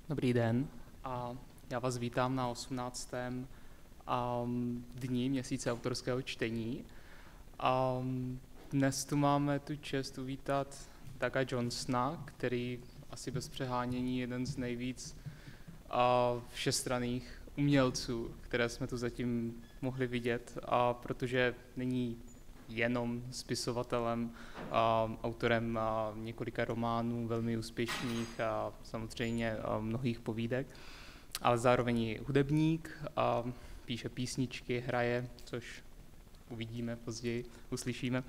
Dobrý den a já vás vítám na 18. dni Měsíce autorského čtení. Dnes tu máme tu čest uvítat také Johnstona, který asi bez přehánění jeden z nejvíc všestranných umělců, které jsme tu zatím mohli vidět, protože není jenom spisovatelem, autorem několika románů, velmi úspěšných a samozřejmě mnohých povídek, ale zároveň i hudebník, píše písničky, hraje, což uvidíme později, uslyšíme.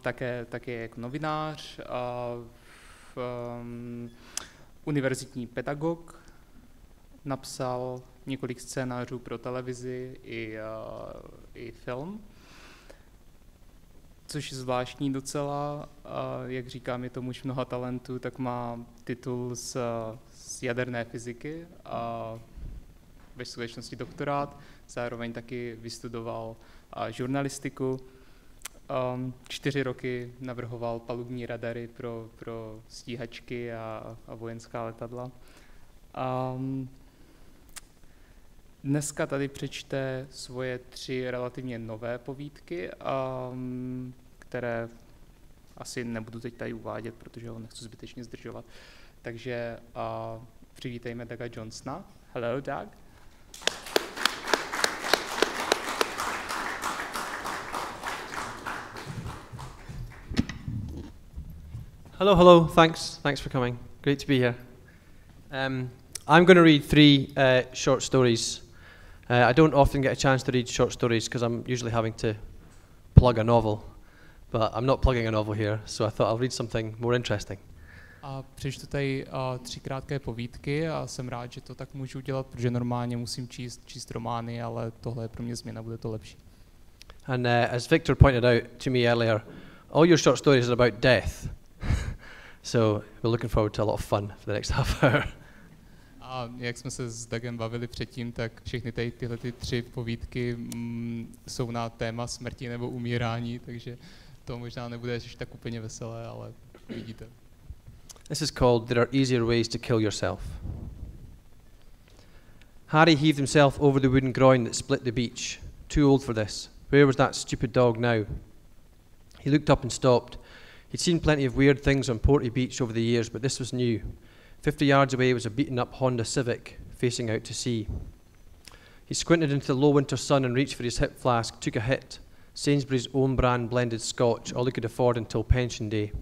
Také jako novinář, univerzitní pedagog, napsal několik scénářů pro televizi i film. Což je zvláštní docela, jak říkám, je to muž mnoha talentů, tak má titul z jaderné fyziky a ve skutečnosti doktorát, zároveň taky vystudoval žurnalistiku. 4 roky navrhoval palubní radary pro stíhačky a vojenská letadla. Dneska tady přečte svoje 3 relativně nové povídky, které asi nebudu teď tady uvádět, protože ho nechci zbytečně zdržovat. Takže přivítejme Douga Johnstona. Hello, Doug. Hello, hello. Thanks for coming. Great to be here. I'm going to read 3 short stories. I don't often get a chance to read short stories because I'm usually having to plug a novel, but I'm not plugging a novel here, so I thought I'll read something more interesting. A přečtu tady 3 krátké povídky a jsem rád, že to tak můžu udělat, protože normálně musím číst romány, ale tohle je pro mě změna, bude to lepší. And as Victor pointed out to me earlier, all your short stories are about death. So we're looking forward to a lot of fun for the next half hour. A jak jsme se s Dougem bavili předtím, tak všechny tyhle 3 povídky jsou na téma smrti nebo umírání, takže to možná nebude ještě tak úplně veselé, ale vidíte. This is called There Are Easier Ways to Kill Yourself. Harry heaved himself over the wooden groin that split the beach. Too old for this. Where was that stupid dog now? He looked up and stopped. He'd seen plenty of weird things on Porty Beach over the years, but this was new. 50 yards away was a beaten-up Honda Civic, facing out to sea. He squinted into the low winter sun and reached for his hip flask, took a hit. Sainsbury's own brand blended scotch, all he could afford until pension day.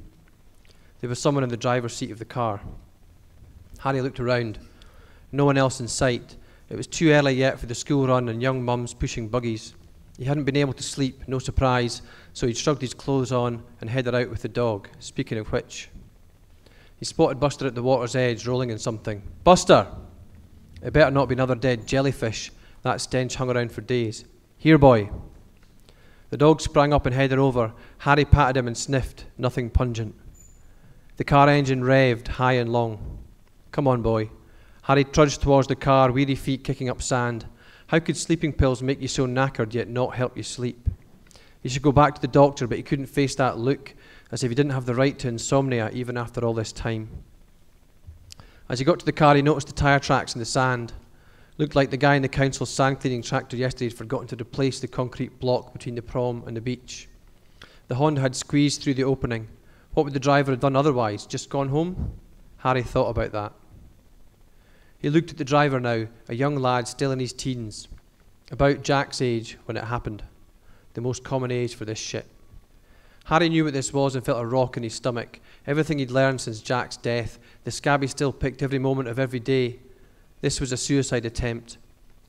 There was someone in the driver's seat of the car. Harry looked around. No one else in sight. It was too early yet for the school run and young mums pushing buggies. He hadn't been able to sleep, no surprise, so he'd shrugged his clothes on and headed out with the dog, speaking of which. He spotted Buster at the water's edge, rolling in something. Buster! It better not be another dead jellyfish. That stench hung around for days. Here, boy. The dog sprang up and headed over. Harry patted him and sniffed, nothing pungent. The car engine revved, high and long. Come on, boy. Harry trudged towards the car, weary feet kicking up sand. How could sleeping pills make you so knackered yet not help you sleep? He should go back to the doctor, but he couldn't face that look, as if he didn't have the right to insomnia even after all this time. As he got to the car, he noticed the tyre tracks in the sand. Looked like the guy in the council's sand cleaning tractor yesterday had forgotten to replace the concrete block between the prom and the beach. The Honda had squeezed through the opening. What would the driver have done otherwise? Just gone home? Harry thought about that. He looked at the driver now, a young lad still in his teens, about Jack's age when it happened, the most common age for this shit. Harry knew what this was and felt a rock in his stomach. Everything he'd learned since Jack's death, the scab he still picked every moment of every day. This was a suicide attempt,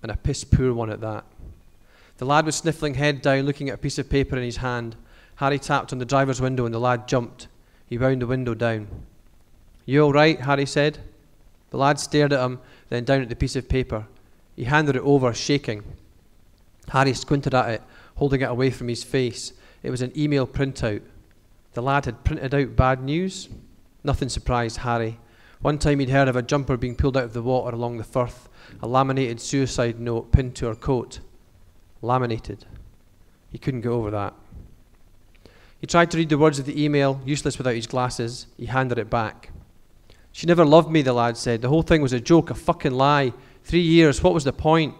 and a piss-poor one at that. The lad was sniffling head down, looking at a piece of paper in his hand. Harry tapped on the driver's window and the lad jumped. He wound the window down. You all right? Harry said. The lad stared at him, then down at the piece of paper. He handed it over, shaking. Harry squinted at it, holding it away from his face. It was an email printout. The lad had printed out bad news. Nothing surprised Harry. One time he'd heard of a jumper being pulled out of the water along the Firth, a laminated suicide note pinned to her coat. Laminated. He couldn't get over that. He tried to read the words of the email, useless without his glasses. He handed it back. She never loved me, the lad said. The whole thing was a joke, a fucking lie. 3 years, what was the point?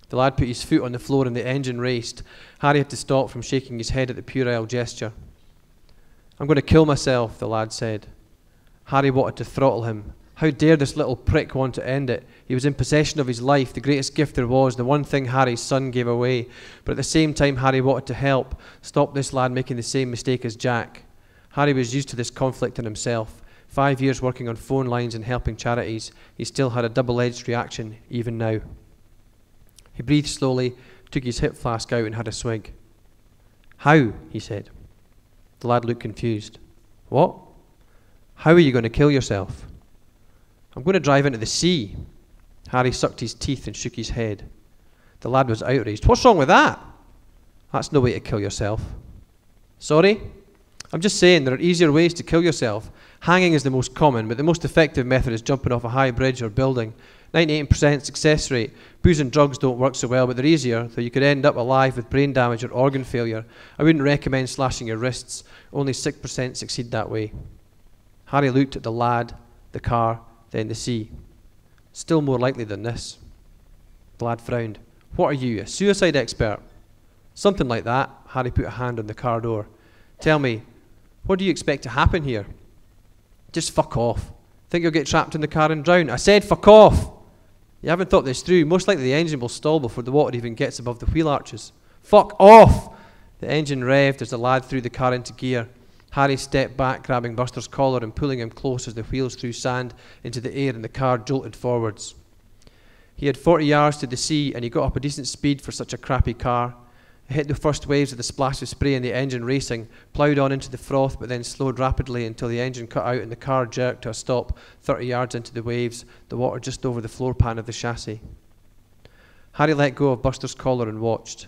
The lad put his foot on the floor and the engine raced. Harry had to stop from shaking his head at the puerile gesture. I'm going to kill myself, the lad said. Harry wanted to throttle him. How dare this little prick want to end it? He was in possession of his life, the greatest gift there was, the one thing Harry's son gave away. But at the same time, Harry wanted to help, stop this lad making the same mistake as Jack. Harry was used to this conflict in himself. 5 years working on phone lines and helping charities, he still had a double-edged reaction, even now. He breathed slowly, took his hip flask out and had a swig. How? He said. The lad looked confused. What? How are you going to kill yourself? I'm going to drive into the sea. Harry sucked his teeth and shook his head. The lad was outraged. What's wrong with that? That's no way to kill yourself. Sorry? I'm just saying there are easier ways to kill yourself. Hanging is the most common, but the most effective method is jumping off a high bridge or building. 98% success rate. Booze and drugs don't work so well, but they're easier, though you could end up alive with brain damage or organ failure. I wouldn't recommend slashing your wrists. Only 6% succeed that way. Harry looked at the lad, the car, then the sea. Still more likely than this. The lad frowned. What are you, a suicide expert? Something like that. Harry put a hand on the car door. Tell me, what do you expect to happen here? Just fuck off. Think you'll get trapped in the car and drown? I said fuck off! You haven't thought this through. Most likely the engine will stall before the water even gets above the wheel arches. Fuck off! The engine revved as the lad threw the car into gear. Harry stepped back, grabbing Buster's collar and pulling him close as the wheels threw sand into the air and the car jolted forwards. He had 40 yards to the sea and he got up a decent speed for such a crappy car. It hit the first waves of the splash of spray and the engine racing, ploughed on into the froth but then slowed rapidly until the engine cut out and the car jerked to a stop 30 yards into the waves, the water just over the floor pan of the chassis. Harry let go of Buster's collar and watched.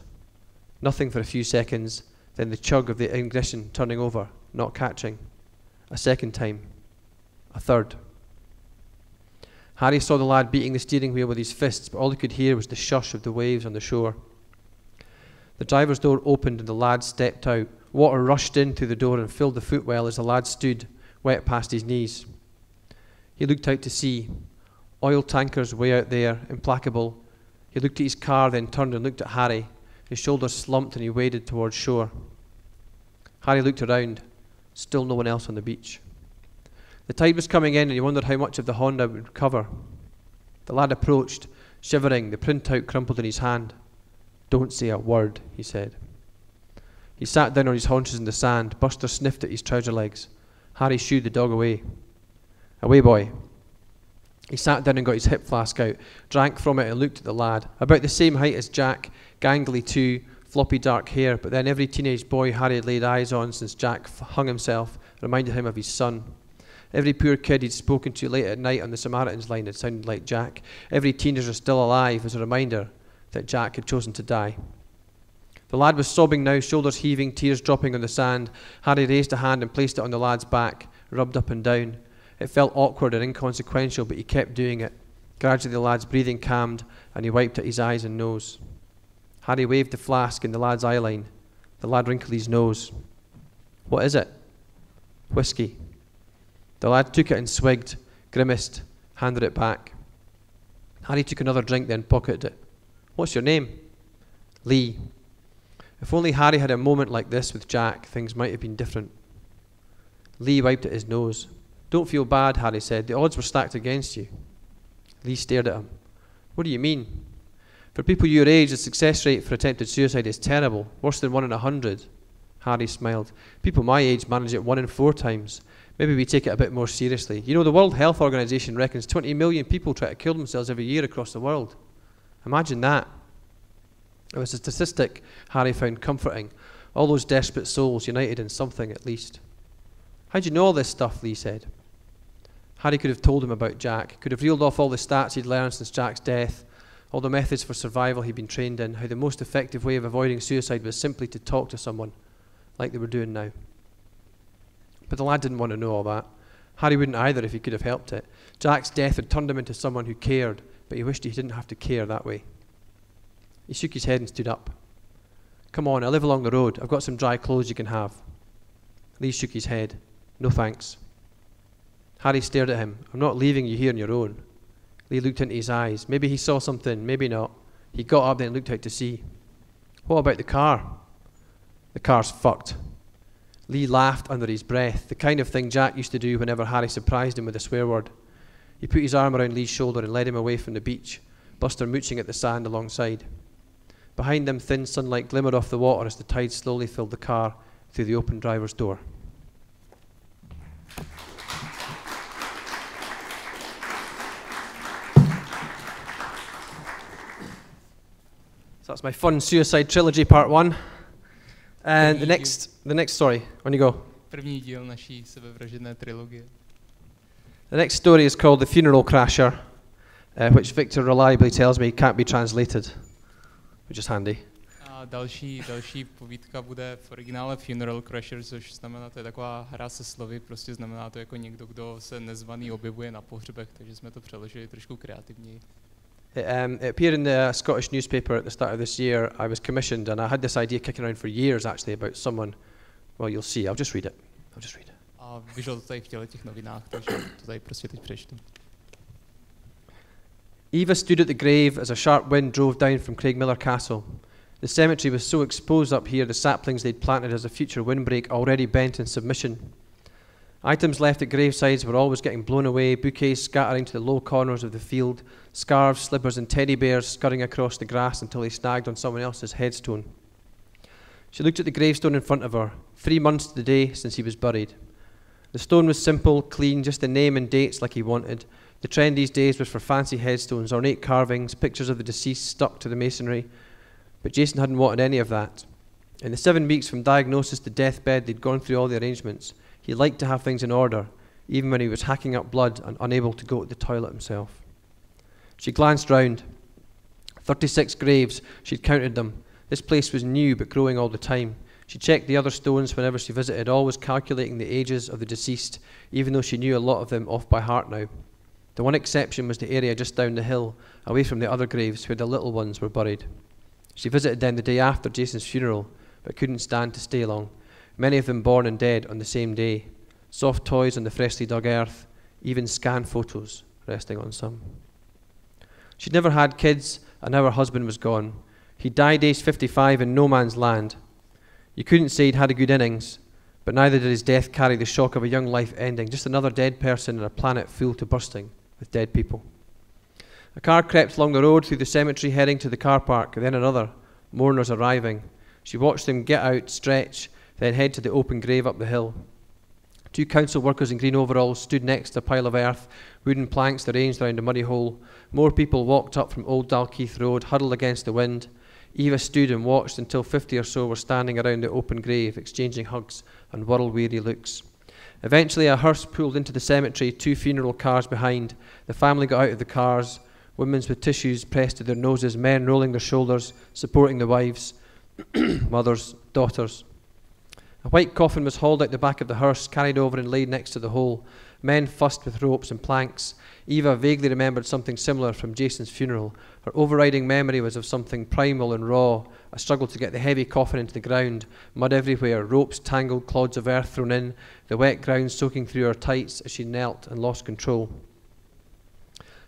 Nothing for a few seconds, then the chug of the ignition turning over, not catching. A second time. A third. Harry saw the lad beating the steering wheel with his fists, but all he could hear was the shush of the waves on the shore. The driver's door opened and the lad stepped out. Water rushed in through the door and filled the footwell as the lad stood, wet past his knees. He looked out to sea. Oil tankers way out there, implacable. He looked at his car, then turned and looked at Harry. His shoulders slumped and he waded towards shore. Harry looked around. Still no one else on the beach. The tide was coming in and he wondered how much of the Honda would cover. The lad approached, shivering, the printout crumpled in his hand. Don't say a word, he said. He sat down on his haunches in the sand. Buster sniffed at his trouser legs. Harry shooed the dog away. Away, boy. He sat down and got his hip flask out, drank from it and looked at the lad. About the same height as Jack, gangly too, floppy dark hair, but then every teenage boy Harry had laid eyes on since Jack hung himself reminded him of his son. Every poor kid he'd spoken to late at night on the Samaritan's line had sounded like Jack. Every teenager still alive was a reminder that Jack had chosen to die. The lad was sobbing now, shoulders heaving, tears dropping on the sand. Harry raised a hand and placed it on the lad's back, rubbed up and down. It felt awkward and inconsequential, but he kept doing it. Gradually the lad's breathing calmed and he wiped at his eyes and nose. Harry waved the flask in the lad's eye line. The lad wrinkled his nose. What is it? Whiskey. The lad took it and swigged, grimaced, handed it back. Harry took another drink, then pocketed it. What's your name? Lee. If only Harry had a moment like this with Jack, things might have been different. Lee wiped at his nose. Don't feel bad, Harry said. The odds were stacked against you. Lee stared at him. What do you mean? For people your age, the success rate for attempted suicide is terrible, worse than 1 in 100. Harry smiled. People my age manage it 1 in 4 times. Maybe we take it a bit more seriously. You know, the World Health Organization reckons 20 million people try to kill themselves every year across the world. Imagine that. It was a statistic Harry found comforting. All those desperate souls united in something at least. How'd you know all this stuff? Lee said. Harry could have told him about Jack, could have reeled off all the stats he'd learned since Jack's death, all the methods for survival he'd been trained in, how the most effective way of avoiding suicide was simply to talk to someone, like they were doing now. But the lad didn't want to know all that. Harry wouldn't either if he could have helped it. Jack's death had turned him into someone who cared, but he wished he didn't have to care that way. He shook his head and stood up. Come on, I live along the road. I've got some dry clothes you can have. Lee shook his head. No thanks. Harry stared at him. I'm not leaving you here on your own. Lee looked into his eyes. Maybe he saw something, maybe not. He got up then and looked out to sea. What about the car? The car's fucked. Lee laughed under his breath, the kind of thing Jack used to do whenever Harry surprised him with a swear word. He put his arm around Lee's shoulder and led him away from the beach, Buster mooching at the sand alongside. Behind them, thin sunlight glimmered off the water as the tide slowly filled the car through the open driver's door. So that's my fun suicide trilogy, part one. And the next story, on you go. První díl naší sebevražedné trilogie. The next story is called The Funeral Crasher, which Victor reliably tells me can't be translated, which is handy. A další povídka bude v originále Funeral Crasher, což znamená, to je taková hra se slovy, prostě znamená to jako někdo, kdo se nezvaný objevuje na pohřbech, takže jsme to přeložili trošku kreativněji. It appeared in the Scottish newspaper at the start of this year. I was commissioned, and I had this idea kicking around for years, actually, about someone. Well, you'll see. I'll just read it. A vyšlo to tady v těch novinách, takže to tady prostě teď přečtu. Eva stood at the grave as a sharp wind drove down from Craigmillar Castle. The cemetery was so exposed up here, the saplings they'd planted as a future windbreak already bent in submission. Items left at gravesides were always getting blown away, bouquets scattering to the low corners of the field, scarves, slippers and teddy bears scurrying across the grass until they snagged on someone else's headstone. She looked at the gravestone in front of her, 3 months to the day since he was buried. The stone was simple, clean, just the name and dates like he wanted. The trend these days was for fancy headstones, ornate carvings, pictures of the deceased stuck to the masonry. But Jason hadn't wanted any of that. In the 7 weeks from diagnosis to deathbed, they'd gone through all the arrangements. He liked to have things in order, even when he was hacking up blood and unable to go to the toilet himself. She glanced round. 36 graves, she'd counted them. This place was new but growing all the time. She checked the other stones whenever she visited, always calculating the ages of the deceased, even though she knew a lot of them off by heart now. The one exception was the area just down the hill, away from the other graves where the little ones were buried. She visited them the day after Jason's funeral, but couldn't stand to stay long. Many of them born and dead on the same day. Soft toys on the freshly dug earth, even scanned photos resting on some. She'd never had kids, and now her husband was gone. He died aged 55 in no man's land. You couldn't say he'd had a good innings, but neither did his death carry the shock of a young life ending, just another dead person in a planet full to bursting with dead people. A car crept along the road through the cemetery heading to the car park, and then another, mourners arriving. She watched them get out, stretch, then head to the open grave up the hill. 2 council workers in green overalls stood next to a pile of earth, wooden planks arranged around a muddy hole. More people walked up from Old Dalkeith Road, huddled against the wind. Eva stood and watched until 50 or so were standing around the open grave, exchanging hugs and world-weary looks. Eventually a hearse pulled into the cemetery, 2 funeral cars behind. The family got out of the cars, women with tissues pressed to their noses, men rolling their shoulders, supporting the wives, mothers, daughters. A white coffin was hauled out the back of the hearse, carried over and laid next to the hole. Men fussed with ropes and planks. Eva vaguely remembered something similar from Jason's funeral. Her overriding memory was of something primal and raw, a struggle to get the heavy coffin into the ground, mud everywhere, ropes tangled, clods of earth thrown in, the wet ground soaking through her tights as she knelt and lost control.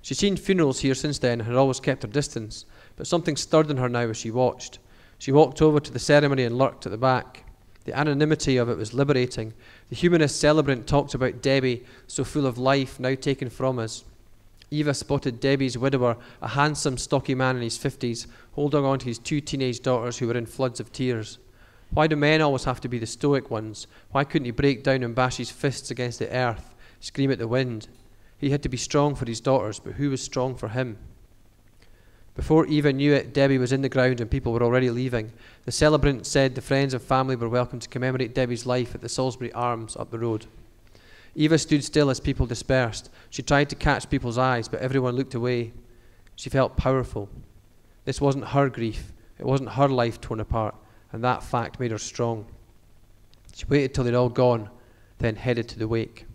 She'd seen funerals here since then and had always kept her distance, but something stirred in her now as she watched. She walked over to the ceremony and lurked at the back. The anonymity of it was liberating. The humanist celebrant talked about Debbie, so full of life, now taken from us. Eva spotted Debbie's widower, a handsome, stocky man in his 50s, holding on to his 2 teenage daughters who were in floods of tears. Why do men always have to be the stoic ones? Why couldn't he break down and bash his fists against the earth, scream at the wind? He had to be strong for his daughters, but who was strong for him? Before Eva knew it, Debbie was in the ground and people were already leaving. The celebrant said the friends and family were welcome to commemorate Debbie's life at the Salisbury Arms up the road. Eva stood still as people dispersed. She tried to catch people's eyes, but everyone looked away. She felt powerful. This wasn't her grief. It wasn't her life torn apart, and that fact made her strong. She waited till they'd all gone, then headed to the wake.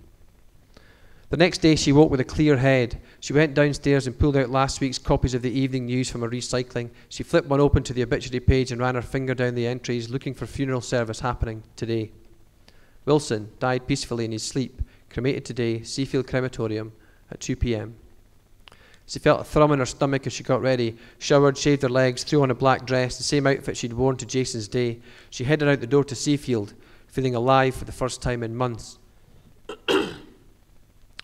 The next day she woke with a clear head. She went downstairs and pulled out last week's copies of the evening news from her recycling. She flipped one open to the obituary page and ran her finger down the entries, looking for funeral service happening today. Wilson died peacefully in his sleep, cremated today, Seafield Crematorium, at 2 p.m. She felt a thrum in her stomach as she got ready, showered, shaved her legs, threw on a black dress, the same outfit she'd worn to Jason's day. She headed out the door to Seafield, feeling alive for the first time in months. For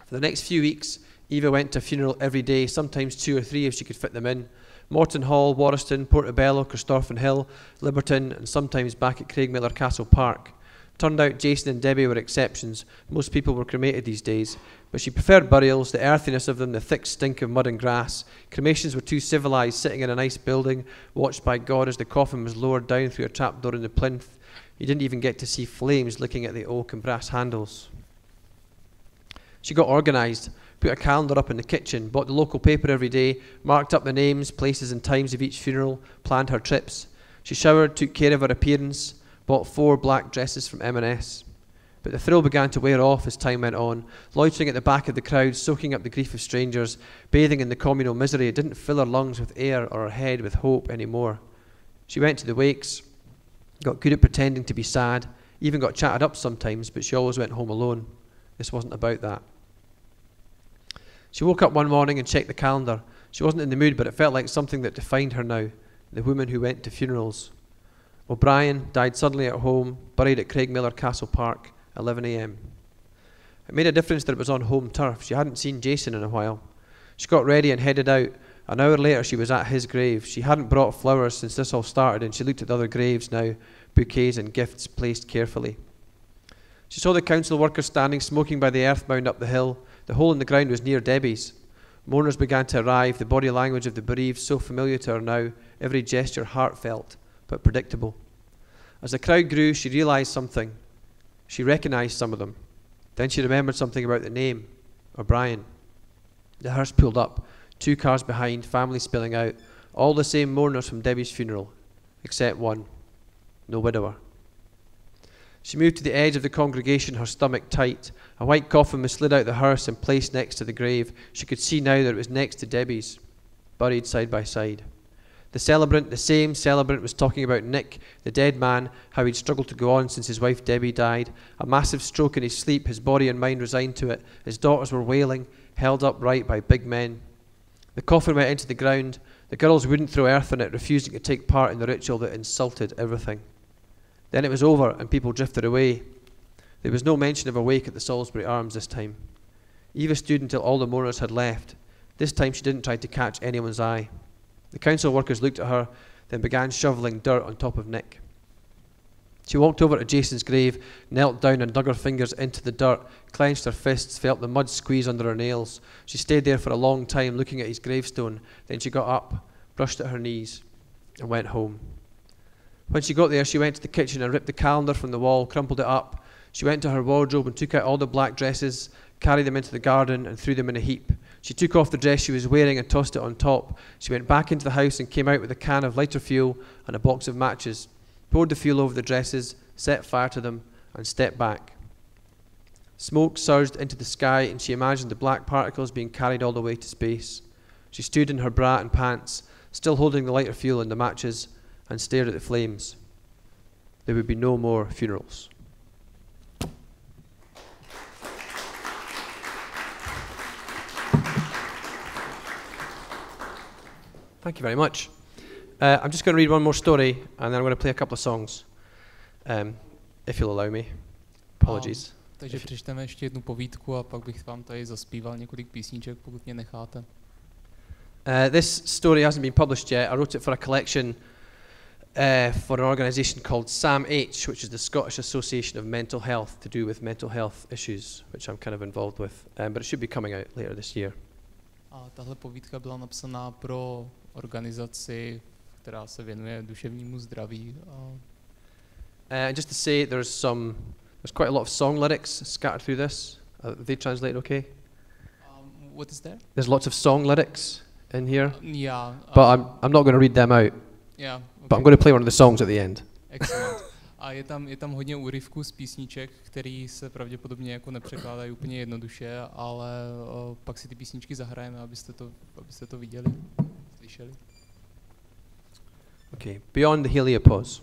the next few weeks, Eva went to a funeral every day, sometimes 2 or 3 if she could fit them in. Morton Hall, Warriston, Portobello, Corstorphine Hill, Liberton, and sometimes back at Craigmillar Castle Park. Turned out Jason and Debbie were exceptions. Most people were cremated these days, but she preferred burials, the earthiness of them, the thick stink of mud and grass. Cremations were too civilised, sitting in a nice building, watched by God as the coffin was lowered down through a trapdoor in the plinth. You didn't even get to see flames licking at the oak and brass handles. She got organised, put a calendar up in the kitchen, bought the local paper every day, marked up the names, places and times of each funeral, planned her trips. She showered, took care of her appearance, bought 4 black dresses from M&S. But the thrill began to wear off as time went on, loitering at the back of the crowd, soaking up the grief of strangers, bathing in the communal misery. It didn't fill her lungs with air or her head with hope anymore. She went to the wakes, got good at pretending to be sad, even got chatted up sometimes, but she always went home alone. This wasn't about that. She woke up one morning and checked the calendar. She wasn't in the mood, but it felt like something that defined her now, the woman who went to funerals. O'Brien died suddenly at home, buried at Craigmillar Castle Park, 11 a.m. It made a difference that it was on home turf. She hadn't seen Jason in a while. She got ready and headed out. An hour later she was at his grave. She hadn't brought flowers since this all started, and she looked at the other graves now, bouquets and gifts placed carefully. She saw the council workers standing smoking by the earth mound up the hill. The hole in the ground was near Debbie's. Mourners began to arrive, the body language of the bereaved so familiar to her now, every gesture heartfelt but predictable. As the crowd grew, she realised something. She recognised some of them. Then she remembered something about the name, O'Brien. The hearse pulled up, 2 cars behind, family spilling out, all the same mourners from Debbie's funeral, except one, no widower. She moved to the edge of the congregation, her stomach tight. A white coffin was slid out the hearse and placed next to the grave. She could see now that it was next to Debbie's, buried side by side. The celebrant, the same celebrant, was talking about Nick, the dead man, how he'd struggled to go on since his wife Debbie died. A massive stroke in his sleep, his body and mind resigned to it. His daughters were wailing, held upright by big men. The coffin went into the ground. The girls wouldn't throw earth on it, refusing to take part in the ritual that insulted everything. Then it was over and people drifted away. There was no mention of a wake at the Salisbury Arms this time. Eva stood until all the mourners had left. This time she didn't try to catch anyone's eye. The council workers looked at her, then began shoveling dirt on top of Nick. She walked over to Jason's grave, knelt down and dug her fingers into the dirt, clenched her fists, felt the mud squeeze under her nails. She stayed there for a long time looking at his gravestone. Then she got up, brushed at her knees, and went home. When she got there, she went to the kitchen and ripped the calendar from the wall, crumpled it up. She went to her wardrobe and took out all the black dresses, carried them into the garden and threw them in a heap. She took off the dress she was wearing and tossed it on top. She went back into the house and came out with a can of lighter fuel and a box of matches, poured the fuel over the dresses, set fire to them, and stepped back. Smoke surged into the sky, and she imagined the black particles being carried all the way to space. She stood in her bra and pants, still holding the lighter fuel and the matches, and stared at the flames. There would be no more funerals. Thank you very much. I'm just going to read one more story, and then I'm going to play a couple of songs, if you'll allow me. Apologies. Takže přečteme ještě jednu povídku a pak bych vám tady zaspíval několik písniček, pokud mě necháte. This story hasn't been published yet. I wrote it for a collection for an organisation called SAMH, which is the Scottish Association of Mental Health, to do with mental health issues, which I'm kind of involved with. But it should be coming out later this year. A tahle povídka byla napsaná pro organizaci, která se věnuje duševnímu zdraví. And just to say, there's quite a lot of song lyrics scattered through this. They translate okay? What is there? There's lots of song lyrics in here. Yeah. But I'm not going to read them out. Yeah. Okay. But I'm going to play one of the songs at the end. Excellent. A je tam hodně úryvků z písniček, který se pravděpodobně jako nepřekládají úplně jednoduše, ale pak si ty písničky zahrajeme, abyste to viděli, slyšeli. Okay. Beyond the heliopause.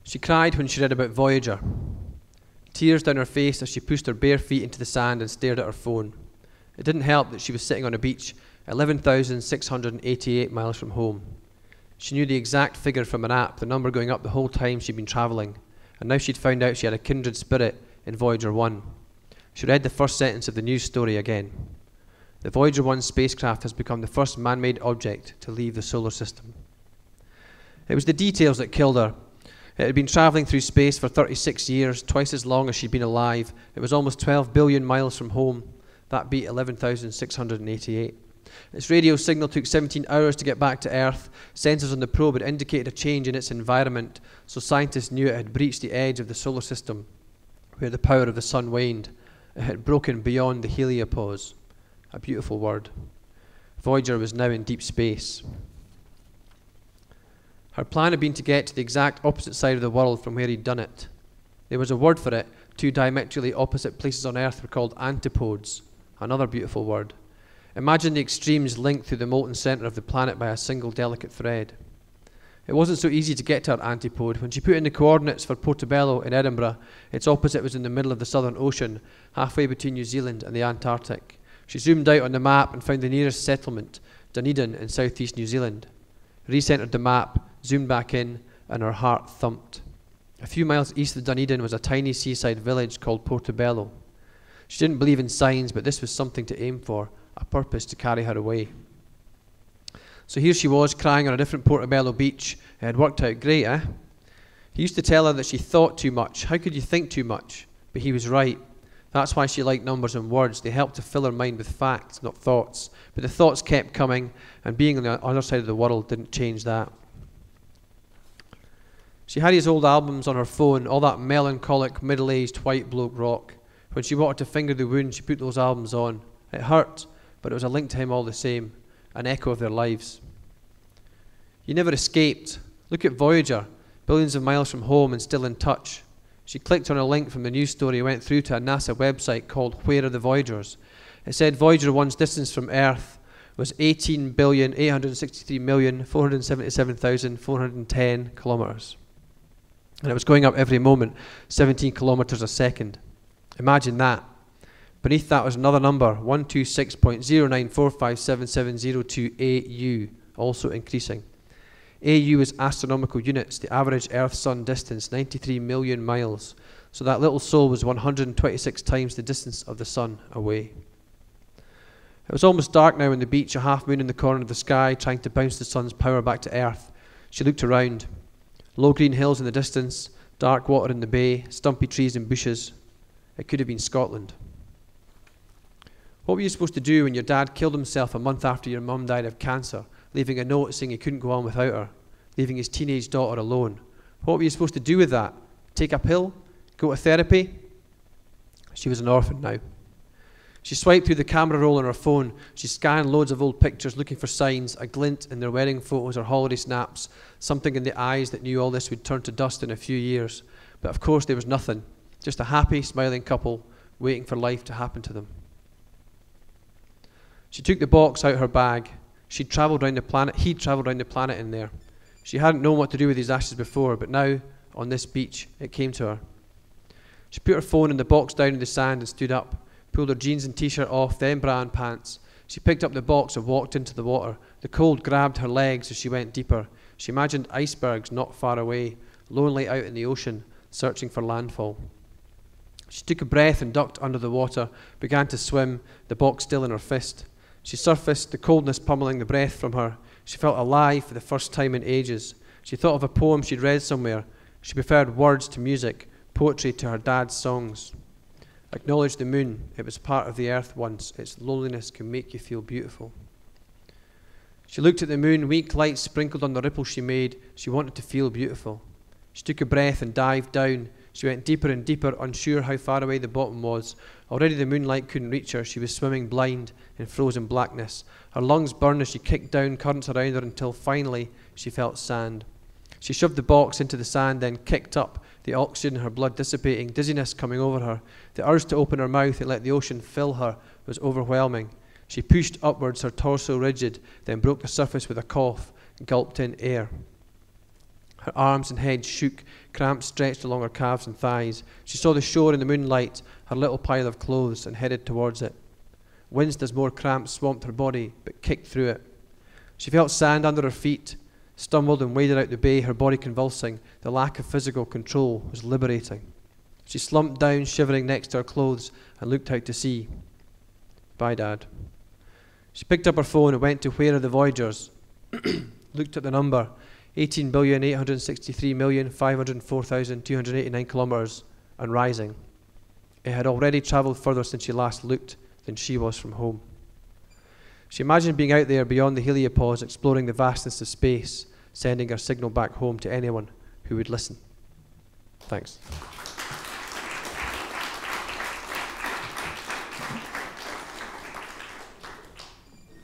She cried when she read about Voyager. tears down her face as she pushed her bare feet into the sand and stared at her phone. It didn't help that she was sitting on a beach 11,688 miles from home. She knew the exact figure from an app, the number going up the whole time she'd been travelling, and now she'd found out she had a kindred spirit in Voyager 1. She read the first sentence of the news story again. The Voyager 1 spacecraft has become the first man-made object to leave the solar system. It was the details that killed her. It had been travelling through space for 36 years, twice as long as she'd been alive. It was almost 12 billion miles from home. That beat 11,688. Its radio signal took 17 hours to get back to Earth. Sensors on the probe had indicated a change in its environment, so scientists knew it had breached the edge of the solar system, where the power of the sun waned. It had broken beyond the heliopause. A beautiful word. Voyager was now in deep space. Her plan had been to get to the exact opposite side of the world from where he'd done it. There was a word for it. Two diametrically opposite places on Earth were called antipodes. Another beautiful word. Imagine the extremes linked through the molten centre of the planet by a single delicate thread. It wasn't so easy to get to her antipode. When she put in the coordinates for Portobello in Edinburgh, its opposite was in the middle of the Southern Ocean, halfway between New Zealand and the Antarctic. She zoomed out on the map and found the nearest settlement, Dunedin in southeast New Zealand. Recentered the map, zoomed back in, and her heart thumped. A few miles east of Dunedin was a tiny seaside village called Portobello. She didn't believe in signs, but this was something to aim for, a purpose to carry her away. So here she was, crying on a different Portobello beach. It had worked out great, eh? He used to tell her that she thought too much. How could you think too much? But he was right. That's why she liked numbers and words. They helped to fill her mind with facts, not thoughts. But the thoughts kept coming, and being on the other side of the world didn't change that. She had his old albums on her phone, all that melancholic, middle-aged, white bloke rock. When she wanted to finger the wound, she put those albums on. It hurt, but it was a link to him all the same, an echo of their lives. You never escaped. Look at Voyager, billions of miles from home and still in touch. She clicked on a link from the news story and went through to a NASA website called Where Are the Voyagers? It said Voyager 1's distance from Earth was 18,863,477,410 kilometres. And it was going up every moment, 17 kilometres a second. Imagine that. Beneath that was another number, 126.09457702 AU, also increasing. AU is astronomical units, the average Earth-Sun distance, 93 million miles. So that little soul was 126 times the distance of the sun away. It was almost dark now on the beach, a half moon in the corner of the sky, trying to bounce the sun's power back to Earth. She looked around. Low green hills in the distance, dark water in the bay, stumpy trees and bushes. It could have been Scotland. What were you supposed to do when your dad killed himself a month after your mum died of cancer, leaving a note saying he couldn't go on without her, leaving his teenage daughter alone? What were you supposed to do with that? Take a pill? Go to therapy? She was an orphan now. She swiped through the camera roll on her phone. She scanned loads of old pictures looking for signs, a glint in their wedding photos or holiday snaps, something in the eyes that knew all this would turn to dust in a few years. But of course there was nothing, just a happy, smiling couple waiting for life to happen to them. She took the box out of her bag. He'd travelled around the planet in there. She hadn't known what to do with his ashes before, but now, on this beach, it came to her. She put her phone and the box down in the sand and stood up, pulled her jeans and t-shirt off, then bra and pants. She picked up the box and walked into the water. The cold grabbed her legs as she went deeper. She imagined icebergs not far away, lonely out in the ocean, searching for landfall. She took a breath and ducked under the water, began to swim, the box still in her fist. She surfaced, the coldness pummeling the breath from her. She felt alive for the first time in ages. She thought of a poem she'd read somewhere. She preferred words to music, poetry to her dad's songs. Acknowledge the moon. It was part of the earth once. Its loneliness can make you feel beautiful. She looked at the moon, weak light sprinkled on the ripples she made. She wanted to feel beautiful. She took a breath and dived down. She went deeper and deeper, unsure how far away the bottom was. Already the moonlight couldn't reach her. She was swimming blind in frozen blackness. Her lungs burned as she kicked down currents around her until finally she felt sand. She shoved the box into the sand, then kicked up, the oxygen in her blood dissipating, dizziness coming over her. The urge to open her mouth and let the ocean fill her was overwhelming. She pushed upwards, her torso rigid, then broke the surface with a cough, gulped in air. Her arms and head shook, cramps stretched along her calves and thighs. She saw the shore in the moonlight, her little pile of clothes, and headed towards it. Winced as more cramps swamped her body, but kicked through it. She felt sand under her feet, stumbled and waded out the bay, her body convulsing. The lack of physical control was liberating. She slumped down, shivering next to her clothes, and looked out to sea. Bye, Dad. She picked up her phone and went to Where Are the Voyagers? Looked at the number, 18,863,504,289 kilometres, and rising. It had already travelled further since she last looked than she was from home. She imagined being out there beyond the heliopause, exploring the vastness of space, sending her signal back home to anyone who would listen. Thanks.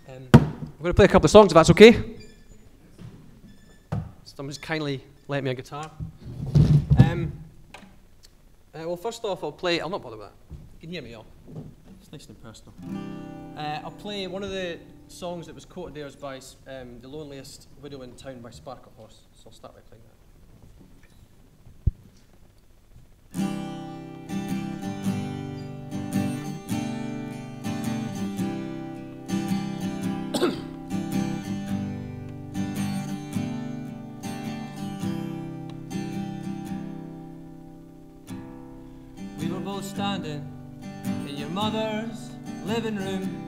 I'm going to play a couple of songs, if that's okay. Someone's kindly lent me a guitar. Well, first off, I'll play. I'll not bother with that. You can hear me all. It's nice and personal. I'll play one of the songs that was quoted there by The Loneliest Widow in Town by Sparklehorse. So I'll start by playing that. We were both standing in your mother's living room,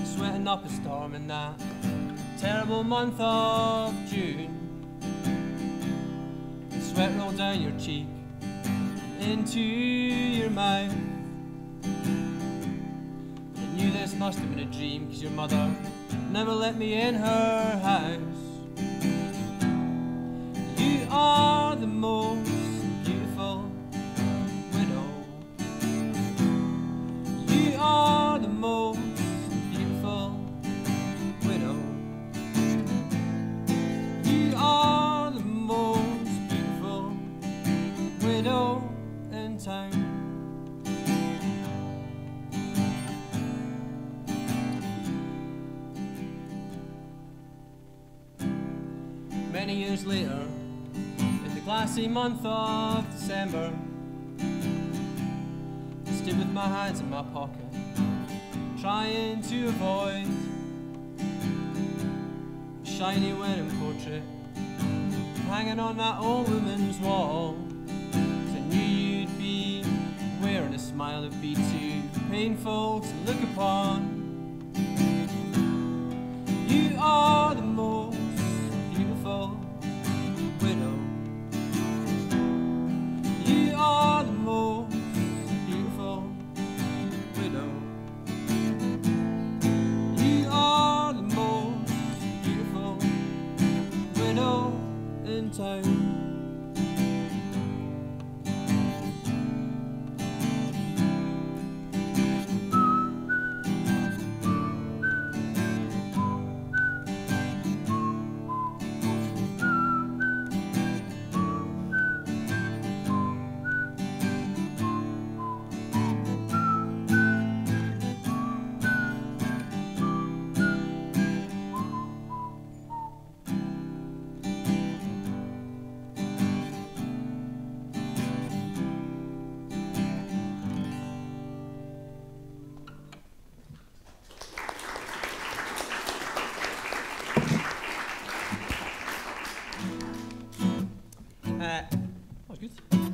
sweating up a storm in that terrible month of June. The sweat rolled down your cheek into your mouth. I knew this must have been a dream, 'cause your mother never let me in her house. You are the most beautiful widow. You are the most beautiful widow. You are the most beautiful widow in town. Many years later, in the glassy month of December, I stood with my hands in my pocket, trying to avoid a shiny wedding portrait hanging on that old woman's wall. 'Cause I knew you'd be wearing a smile that'd be too painful to look upon. You are the most beautiful widow. You are the most beautiful widow. You are the most beautiful widow in town. That was good.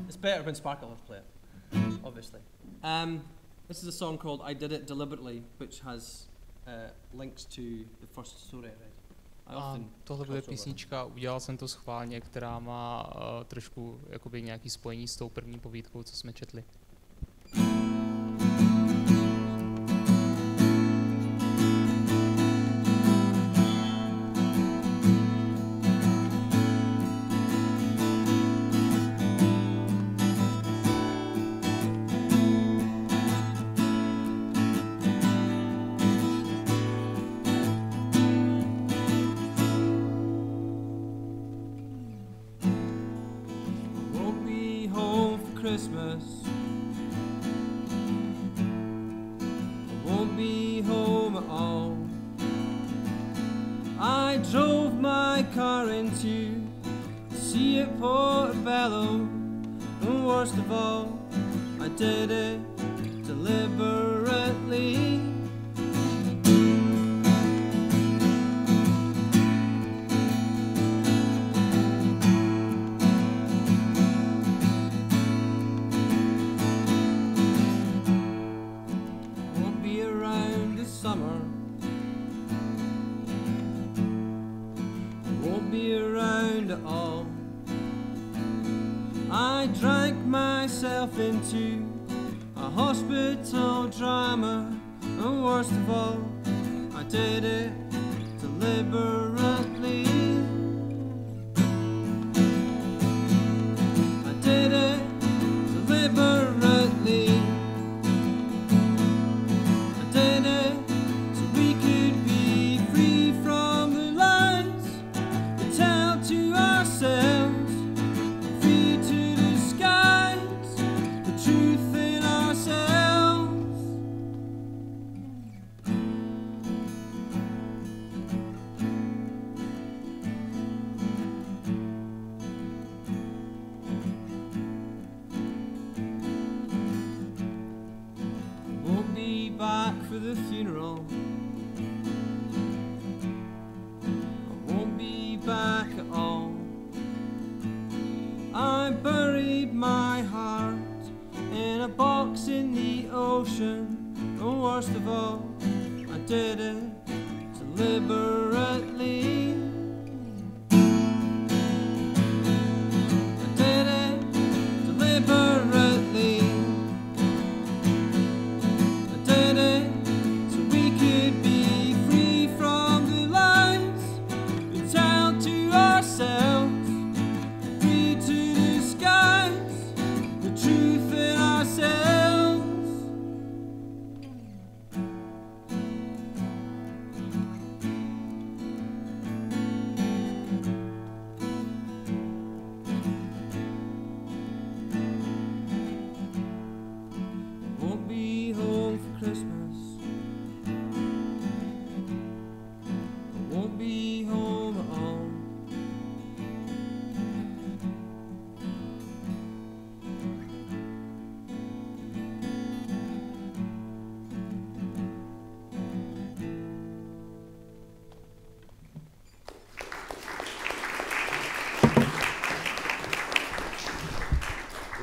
It's better when Sparkle have played it, obviously. This is a song called I Did It Deliberately, which has links to the first story I read. Tohle bude písnička Udělal jsem to schválně, která má trošku jakoby nějaký spojení s tou první povídkou, co jsme četli. Christmas, I won't be home at all. I drove my my car into the sea at Portobello. And worst of all, I did it deliberately. Won't be around this summer. Won't be around at all. I drank myself into a hospital drama, and worst of all, I did it deliberately. I did it deliberately. I did it so we could be free from the lies we tell to ourselves. The funeral, I won't be back at all. I buried my heart in a box in the ocean, and worst of all, I did it deliberately. I did it deliberately. I did it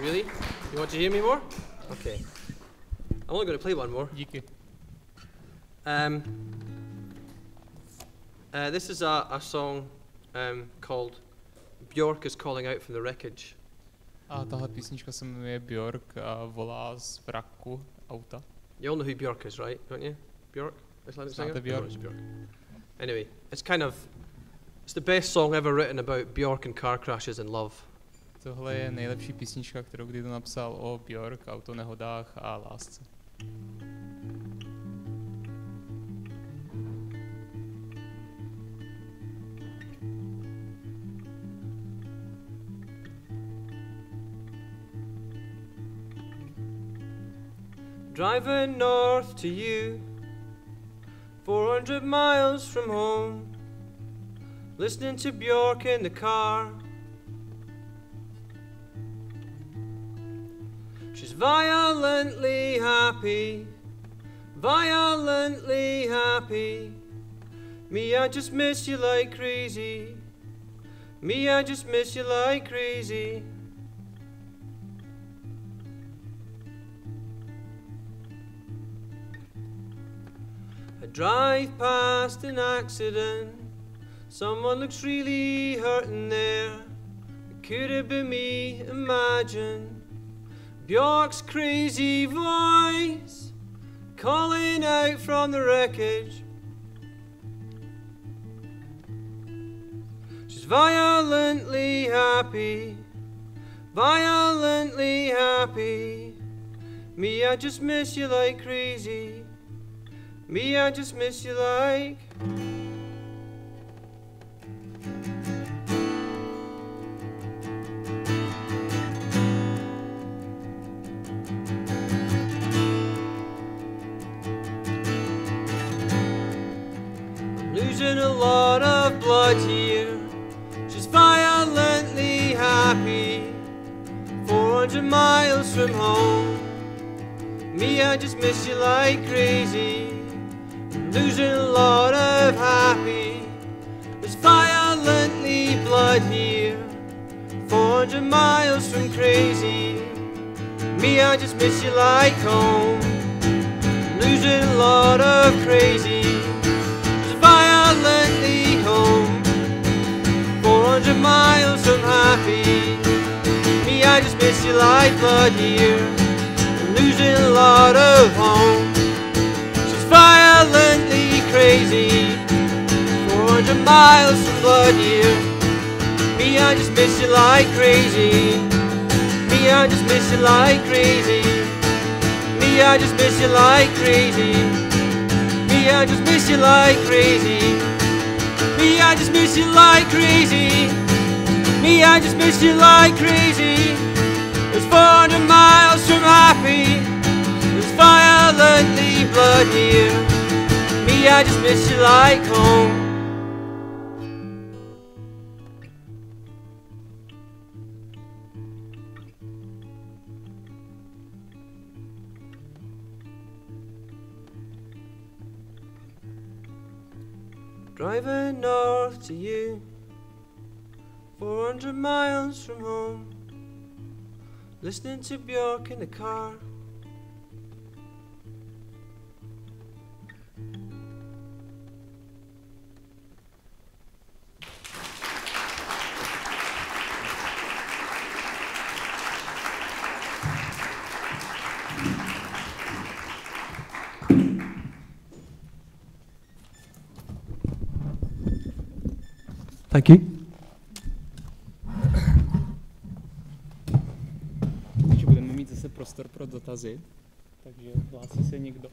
Really? You want to hear me more? Okay. I'm only going to play one more. Díky. This is a song called Björk is Calling Out from the Wreckage. A tahle písnička se jmenuje Björk a volá z vraku auta. You all know who Björk is, right? Don't you? Björk? Icelandic singer? Znáte Björk? Björk. Anyway, it's the best song ever written about Björk and car crashes and love. Tohle je nejlepší písnička, kterou kdy to napsal o Björk, autonehodách a lásce. Driving north to you, 400 miles from home, listening to Björk in the car. She's violently happy, violently happy. Me, I just miss you like crazy. Me, I just miss you like crazy. I drive past an accident. Someone looks really hurting there. It could have been me, imagine. Björk's crazy voice calling out from the wreckage. She's violently happy, violently happy. Me, I just miss you like crazy. Me, I just miss you like. Losing a lot of blood here. from home. Me, I just miss you like crazy. I'm losing a lot of happy. There's violently blood here, 400 miles from crazy. Me, I just miss you like home. I'm losing a lot of crazy. There's violently home, 400 miles from happy. Me, I just miss you like blood here. I'm losing a lot of home. She's violently crazy, 400 miles from blood here. Me, I just miss you like crazy. Me, I just miss you like crazy. Me, I just miss you like crazy. Me, I just miss you like crazy. Me, I just miss you like crazy. Me, I just miss you like crazy. It's 400 miles from happy. There's violently blood here. Me, I just miss you like home. Driving north to you, 400 miles from home, listening to Björk in the car. Thank you. Takže budeme mít zase prostor pro dotazy, takže hlásí se někdo.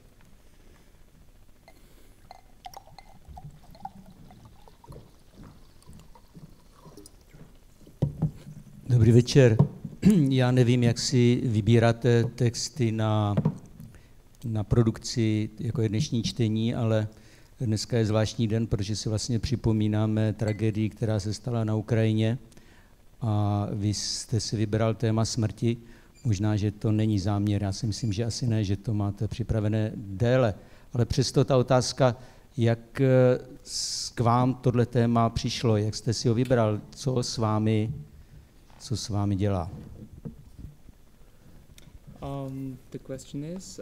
Dobrý večer. Já nevím, jak si vybíráte texty na produkci, jako je dnešní čtení, ale dneska je zvláštní den, protože si vlastně připomínáme tragédii, která se stala na Ukrajině. A vy jste si vybral téma smrti. Možná, že to není záměr, já si myslím, že asi ne, že to máte připravené déle. Ale přesto ta otázka, jak k vám tohle téma přišlo, jak jste si ho vybral, co s vámi dělá? The question is,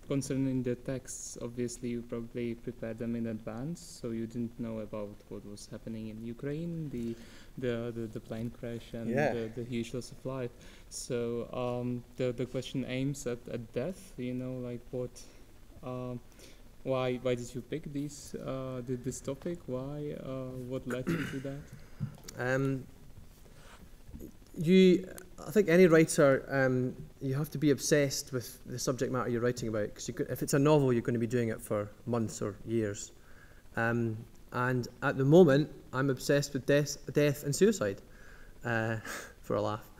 concerning the texts, obviously you probably prepared them in advance, so you didn't know about what was happening in Ukraine, the plane crash and the huge loss of life. So the question aims at death. You know, like what? Why did you pick this topic? Why? What led you to that? I think any writer, you have to be obsessed with the subject matter you're writing about, because if it's a novel, you're going to be doing it for months or years. And at the moment, I'm obsessed with death and suicide, for a laugh.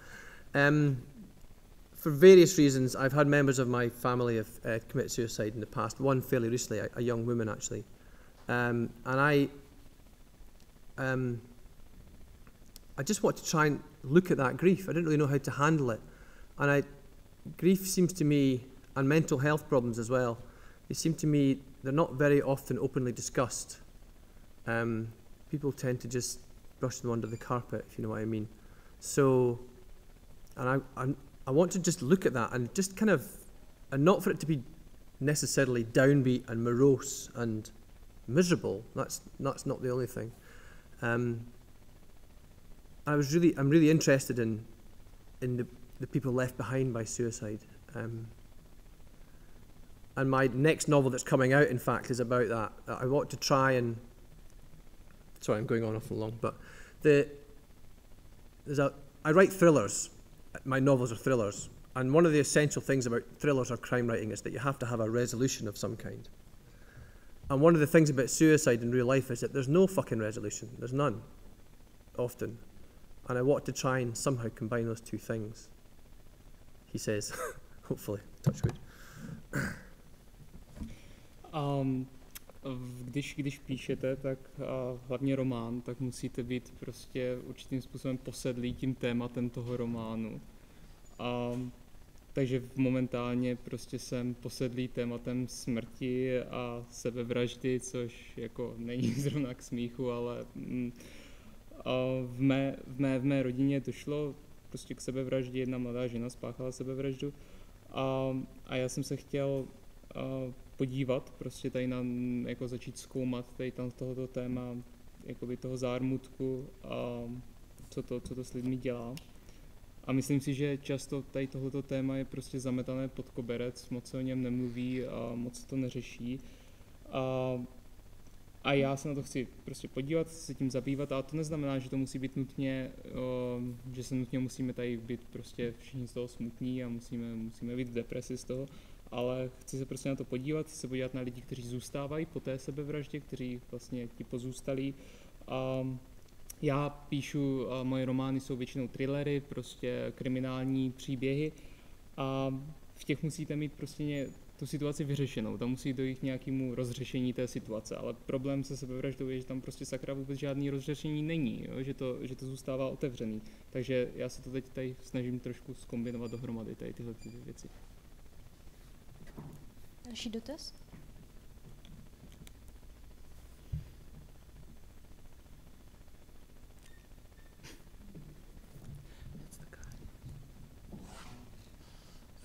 For various reasons, I've had members of my family have committed suicide in the past, one fairly recently, a young woman actually. And I just want to try and look at that grief. I didn't really know how to handle it. And grief seems to me, and mental health problems as well, they seem to me, they're not very often openly discussed. People tend to just brush them under the carpet, if you know what I mean. So, and I want to just look at that and just kind of, and not for it to be necessarily downbeat and morose and miserable. That's not the only thing. I'm really interested in the people left behind by suicide. And my next novel that's coming out, in fact, is about that. I want to try and, sorry, I'm going on awful long, but I write thrillers. My novels are thrillers. And one of the essential things about thrillers or crime writing is that you have to have a resolution of some kind. And one of the things about suicide in real life is that there's no fucking resolution. There's none, often. And I want to try and somehow combine those two things, he says, hopefully, touch wood. Když píšete, tak hlavně román, tak musíte být prostě určitým způsobem posedlý tím tématem toho románu. Takže momentálně prostě jsem posedlý tématem smrti a sebevraždy, což jako není zrovna k smíchu, ale v mé rodině došlo prostě k sebevraždě, jedna mladá žena spáchala sebevraždu a já jsem se chtěl podívat, prostě tady jako začít zkoumat tady tam tohoto téma, jakoby toho zármutku a co to s lidmi dělá. A myslím si, že často tady tohleto téma je prostě zametané pod koberec, moc se o něm nemluví a moc se to neřeší. A já se na to chci prostě podívat, se tím zabývat, a to neznamená, že to musí být nutně, že se nutně musíme tady být prostě všichni z toho smutní a musíme být v depresi z toho, ale chci se prostě na to podívat, chci se podívat na lidi, kteří zůstávají po té sebevraždě, kteří vlastně ti pozůstalí. Já píšu, moje romány jsou většinou thrillery, prostě kriminální příběhy a v těch musíte mít prostě tu situaci vyřešenou, tam musí dojít k nějakému rozřešení té situace, ale problém se sebevraždou je, že tam prostě sakra vůbec žádný rozřešení není, jo? Že to zůstává otevřený. Takže já se to teď tady snažím trošku zkombinovat dohromady, tady tyhle věci. Další dotaz?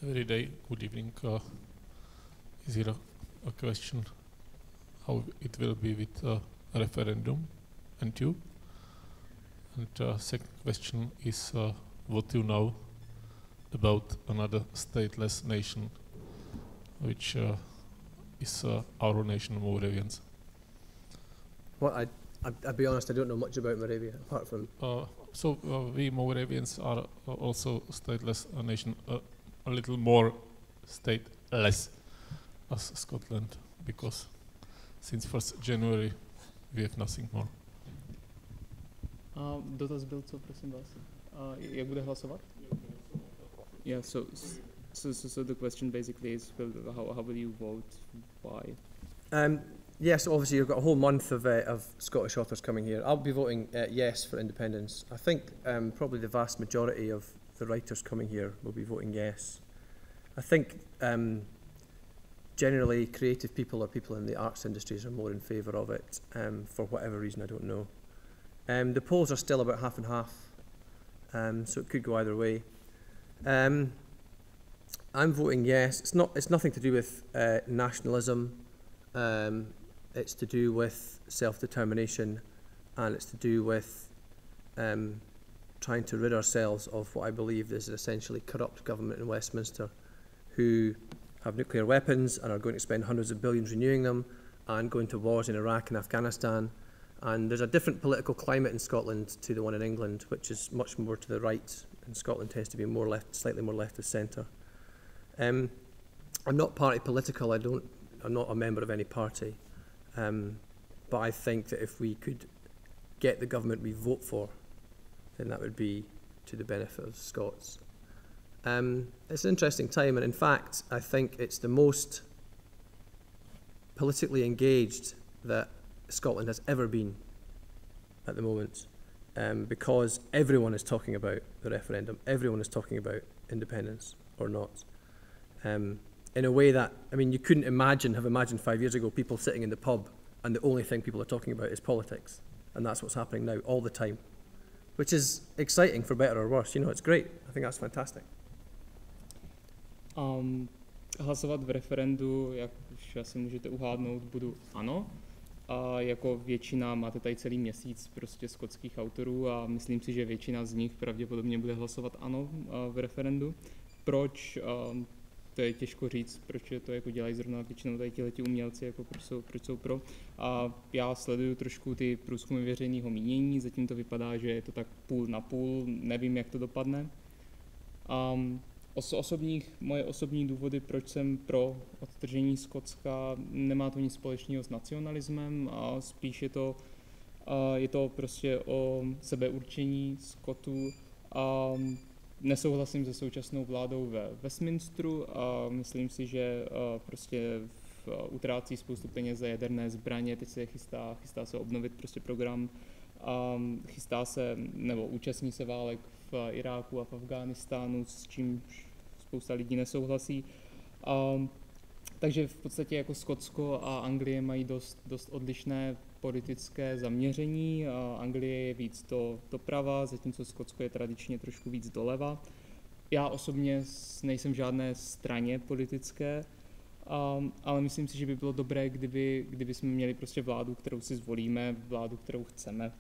Every day, good evening. Is here a question how it will be with a referendum and you? And second question is what you know about another stateless nation, which is our nation, Moravians. Well, I'll be honest, I don't know much about Moravia, apart from... We Moravians are also stateless nation, a little more stateless as Scotland, because since 1st January we have nothing more. Dotaz byl co, prosím vás? Jak bude hlasovat? Yeah, so the question basically is how will you vote? Why? Yes, obviously you've got a whole month of Scottish authors coming here. I'll be voting yes for independence. I think probably the vast majority of the writers coming here will be voting yes. I think generally creative people or people in the arts industries are more in favour of it, for whatever reason, I don't know. The polls are still about half and half, so it could go either way. I'm voting yes. It's nothing to do with nationalism. It's to do with self-determination, and it's to do with trying to rid ourselves of what I believe is an essentially corrupt government in Westminster, who have nuclear weapons and are going to spend hundreds of billions renewing them and going to wars in Iraq and Afghanistan. And there's a different political climate in Scotland to the one in England, which is much more to the right, and Scotland tends to be more left, slightly more left of centre. I'm not party political. I'm not a member of any party, but I think that if we could get the government we vote for, then that would be to the benefit of Scots. It's an interesting time, and in fact, I think it's the most politically engaged that Scotland has ever been at the moment, because everyone is talking about the referendum, everyone is talking about independence or not, in a way that, I mean, you couldn't have imagined 5 years ago people sitting in the pub and the only thing people are talking about is politics, and that's what's happening now all the time, which is exciting for better or worse. You know, it's great. I think that's fantastic. Hlasovat v referendu, jak už asi můžete uhádnout, budu ano. A jako většina, máte tady celý měsíc prostě skotských autorů a myslím si, že většina z nich pravděpodobně bude hlasovat ano v referendu. Proč? To je těžko říct, proč to jako dělají zrovna většinou tady tihleti umělci, jako proč jsou pro. A já sleduju trošku ty průzkumy veřejného mínění, zatím to vypadá, že je to tak půl na půl, nevím, jak to dopadne. Moje osobní důvody, proč jsem pro odtržení Skotska, nemá to nic společného s nacionalismem a spíš je to prostě o sebeurčení Skotů. Nesouhlasím se současnou vládou ve Westminsteru a myslím si, že prostě utrácí spoustu peněz za jaderné zbraně, teď se chystá se obnovit prostě program Chystá se, nebo účastní se válek v Iráku a v Afghánistánu, s čím spousta lidí nesouhlasí. Takže v podstatě jako Skotsko a Anglie mají dost odlišné politické zaměření. Anglie je víc doprava, zatímco Skotsko je tradičně trošku víc doleva. Já osobně nejsem v žádné straně politické, ale myslím si, že by bylo dobré, kdyby jsme měli prostě vládu, kterou si zvolíme, vládu, kterou chceme.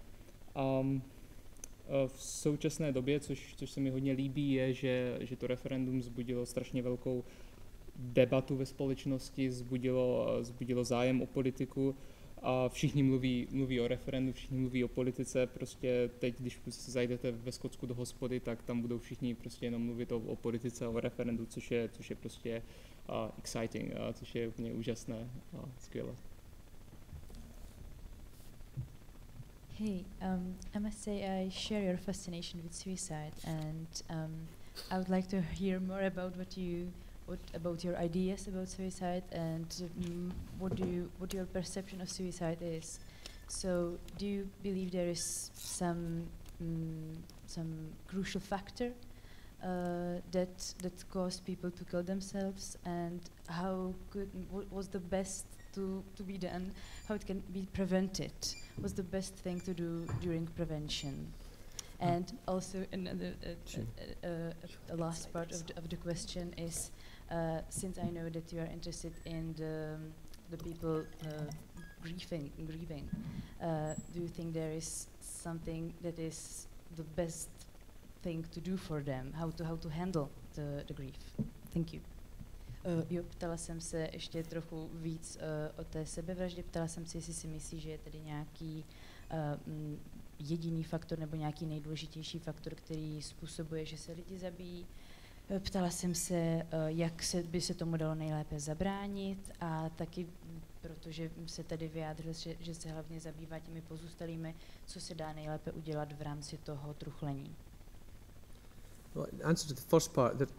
V současné době, což se mi hodně líbí, je, že to referendum vzbudilo strašně velkou debatu ve společnosti, vzbudilo zájem o politiku a všichni mluví o referendu, všichni mluví o politice. Prostě teď, když se zajdete ve Skotsku do hospody, tak tam budou všichni prostě jenom mluvit o politice a o referendu, což je prostě exciting, což je úplně úžasné a skvělé. Hey, I must say I share your fascination with suicide, and I would like to hear more about about your ideas about suicide, and what your perception of suicide is. So, do you believe there is some crucial factor that caused people to kill themselves, and what was the best to be done, how it can be prevented? What's the best thing to do during prevention? And also another a last part of the question is, since I know that you are interested in the people grieving, do you think there is something that is the best thing to do for them? How to handle the grief? Thank you. Jo, ptala jsem se ještě trochu víc o té sebevraždě. Ptala jsem se, jestli si myslí, že je tedy nějaký jediný faktor nebo nějaký nejdůležitější faktor, který způsobuje, že se lidi zabíjí. Ptala jsem se, jak by se tomu dalo nejlépe zabránit, a taky, protože se tady vyjádřil, že se hlavně zabývá těmi pozůstalými, co se dá nejlépe udělat v rámci toho truchlení. Well, answer to the first part, that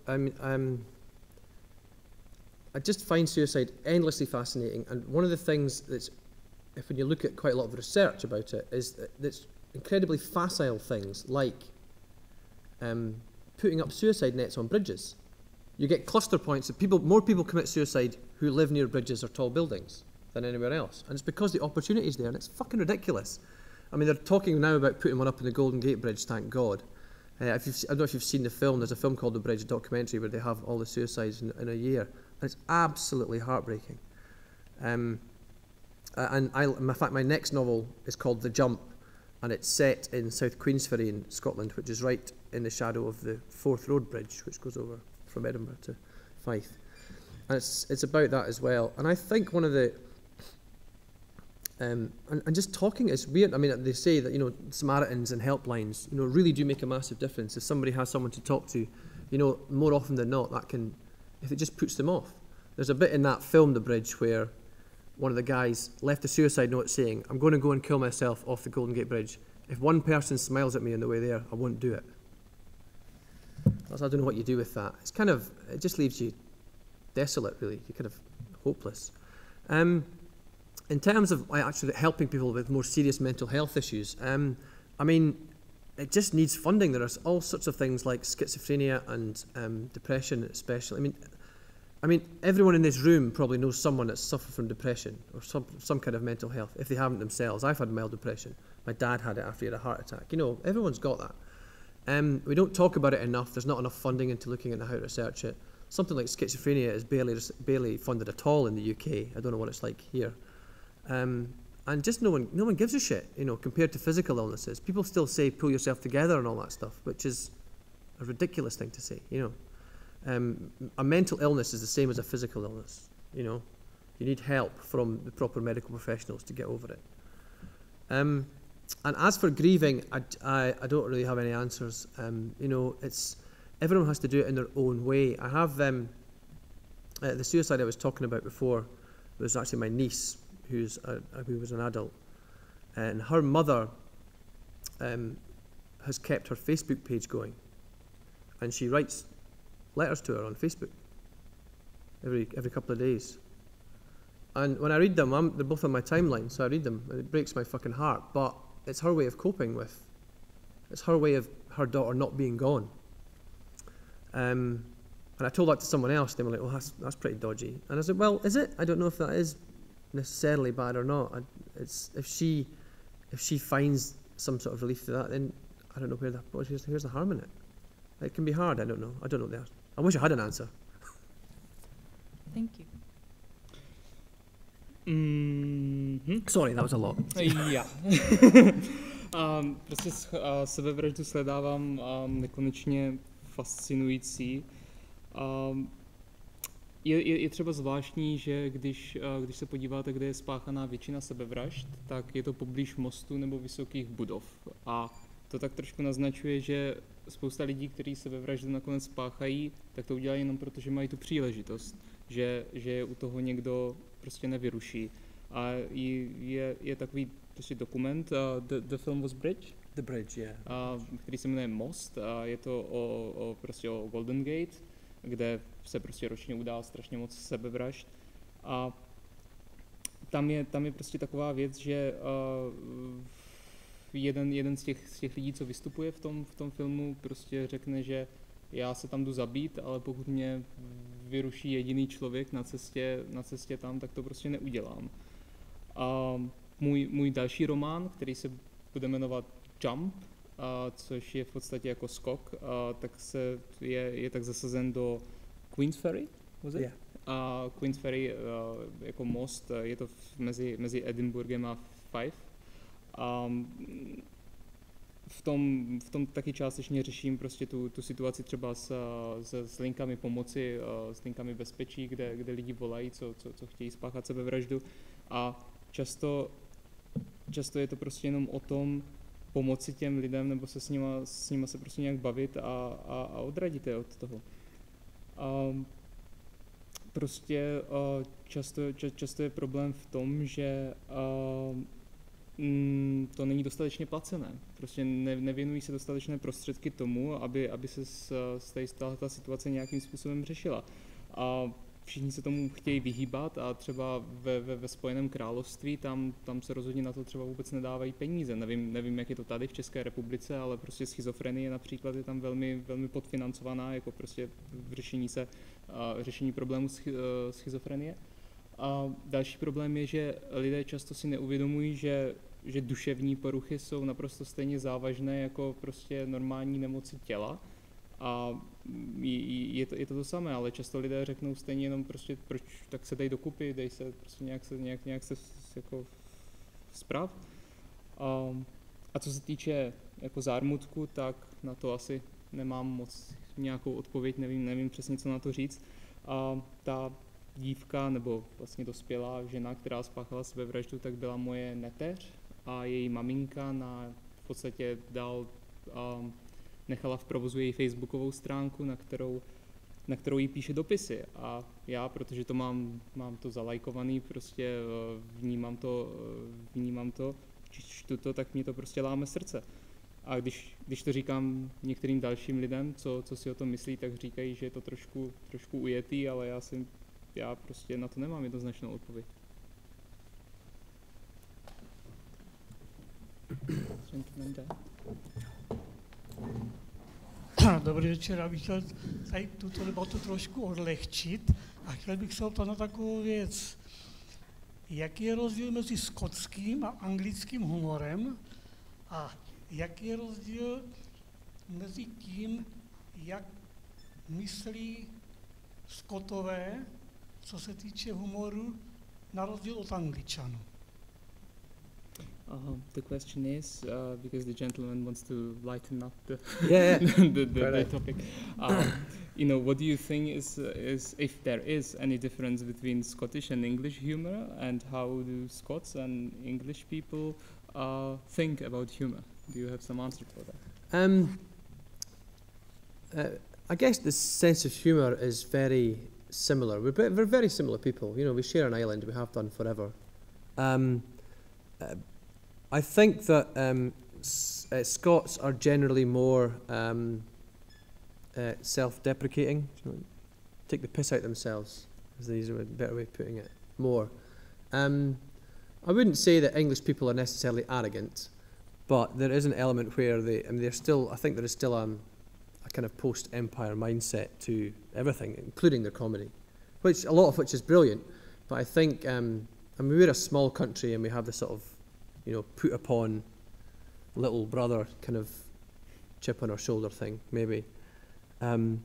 I just find suicide endlessly fascinating, and one of the things that's, when you look at quite a lot of research about it, is that's incredibly facile things like putting up suicide nets on bridges. You get cluster points of more people commit suicide who live near bridges or tall buildings than anywhere else, and it's because the opportunity is there, and it's fucking ridiculous. I mean, they're talking now about putting one up in the Golden Gate Bridge, thank God. I don't know if you've seen the film, there's a film called The Bridge, a documentary where they have all the suicides in a year. And it's absolutely heartbreaking. In fact, my next novel is called The Jump, and it's set in South Queensferry in Scotland, which is right in the shadow of the Forth Road Bridge, which goes over from Edinburgh to Fife. And it's about that as well. And I think one of the and just talking is weird. I mean, they say that, you know, Samaritans and helplines, you know, really do make a massive difference. If somebody has someone to talk to, you know, more often than not, that can, if it just puts them off. There's a bit in that film, The Bridge, where one of the guys left a suicide note saying, I'm going to go and kill myself off the Golden Gate Bridge. If one person smiles at me on the way there, I won't do it. I don't know what you do with that. It's kind of, it just leaves you desolate, really. You're kind of hopeless. In terms of actually helping people with more serious mental health issues, I mean, it just needs funding. There are all sorts of things like schizophrenia and depression especially. I mean, everyone in this room probably knows someone that's suffered from depression or some kind of mental health, if they haven't themselves. I've had mild depression. My dad had it after he had a heart attack. You know, everyone's got that. We don't talk about it enough. There's not enough funding into looking into how to research it. Something like schizophrenia is barely funded at all in the UK. I don't know what it's like here. And just no one gives a shit, you know, compared to physical illnesses. People still say pull yourself together and all that stuff, which is a ridiculous thing to say, you know. A mental illness is the same as a physical illness, you know. You need help from the proper medical professionals to get over it. And as for grieving, I don't really have any answers. You know, everyone has to do it in their own way. I have the suicide I was talking about before was actually my niece, who was an adult, and her mother has kept her Facebook page going, and she writes letters to her on Facebook every couple of days. And when I read them, they're both on my timeline, so I read them, and it breaks my fucking heart. But it's her way of coping with. It's her way of her daughter not being gone. And I told that to someone else. They were like, "Well, that's pretty dodgy." And I said, "Well, is it? I don't know if that is necessarily bad or not. It's if she finds some sort of relief to that, then I don't know here's the harm in it. It can be hard. I don't know the answer. I wish I had an answer." Thank you. Sorry, that was a lot. Já. Prostě sebevraždu sledávám nekonečně fascinující. Je třeba zvláštní, že když se podíváte, kde je spáchaná většina sebevražd, tak je to poblíž mostu nebo vysokých budov. A to tak trošku naznačuje, že spousta lidí, kteří sebevraždu nakonec spáchají, tak to udělají jenom proto, že mají tu příležitost, že u toho někdo prostě nevyruší. A je takový prostě dokument, the film was Bridge? The Bridge, yeah. Který se jmenuje Most. Je to prostě o Golden Gate, kde se prostě ročně udá strašně moc sebevražd. A tam je prostě taková věc, že jeden z těch lidí, co vystupuje v tom filmu, prostě řekne, že já se tam jdu zabít, ale pokud mě vyruší jediný člověk na cestě tam, tak to prostě neudělám. A můj další román, který se bude jmenovat Jump, což je v podstatě jako skok, tak je tak zasazen do Queensferry, was it? Yeah. Queensferry jako most, je to mezi Edinburghem a Fife. V tom taky částečně řeším prostě tu situaci třeba s linkami pomoci, s linkami bezpečí, kde lidi volají, co chtějí spáchat sebevraždu. A často je to prostě jenom o tom pomoci těm lidem, nebo se s nima se prostě nějak bavit a odradit je od toho. Prostě často je problém v tom, že to není dostatečně placené. Prostě nevěnují se dostatečné prostředky tomu, aby se ta situace nějakým způsobem řešila. A všichni se tomu chtějí vyhýbat a třeba ve Spojeném království tam se rozhodně na to třeba vůbec nedávají peníze. Nevím, jak je to tady v České republice, ale prostě schizofrenie například je tam velmi, velmi podfinancovaná, jako prostě v řešení problému schizofrenie. A další problém je, že lidé často si neuvědomují, že duševní poruchy jsou naprosto stejně závažné jako prostě normální nemoci těla. A je to samé, ale často lidé řeknou stejně jenom prostě, proč tak se dej dokupy, dej se prostě nějak se jako sprav. A co se týče jako zármutku, tak na to asi nemám moc nějakou odpověď, nevím přesně, co na to říct. A ta dívka, nebo vlastně dospělá žena, která spáchala sebevraždu, tak byla moje neteř a její maminka v podstatě nechala v provozu její facebookovou stránku, na kterou jí píše dopisy. A já, protože to mám to zalajkovaný, prostě vnímám to, čtu to, tak mě to prostě láme srdce. A když to říkám některým dalším lidem, co si o tom myslí, tak říkají, že je to trošku ujetý, ale já prostě na to nemám jednoznačnou odpověď. Dobrý večer, já bych chtěl tady tuto debatu trošku odlehčit a chtěl bych se optat na takovou věc. Jaký je rozdíl mezi skotským a anglickým humorem a jaký je rozdíl mezi tím, jak myslí Skotové, co se týče humoru, na rozdíl od Angličanů? The question is, because the gentleman wants to lighten up the the topic. What do you think is if there is any difference between Scottish and English humor, and how do Scots and English people think about humor? Do you have some answer for that? I guess the sense of humour is very similar. We're very similar people. We share an island. We have done forever. I think that Scots are generally more self-deprecating, take the piss out themselves, is a better way of putting it, more. I wouldn't say that English people are necessarily arrogant, But there is an element where they're still, I think there is still a kind of post-Empire mindset to everything, including their comedy, which a lot of which is brilliant. But I think, I mean, we're a small country and we have this sort of, you know, put upon little brother kind of chip on our shoulder thing, maybe. And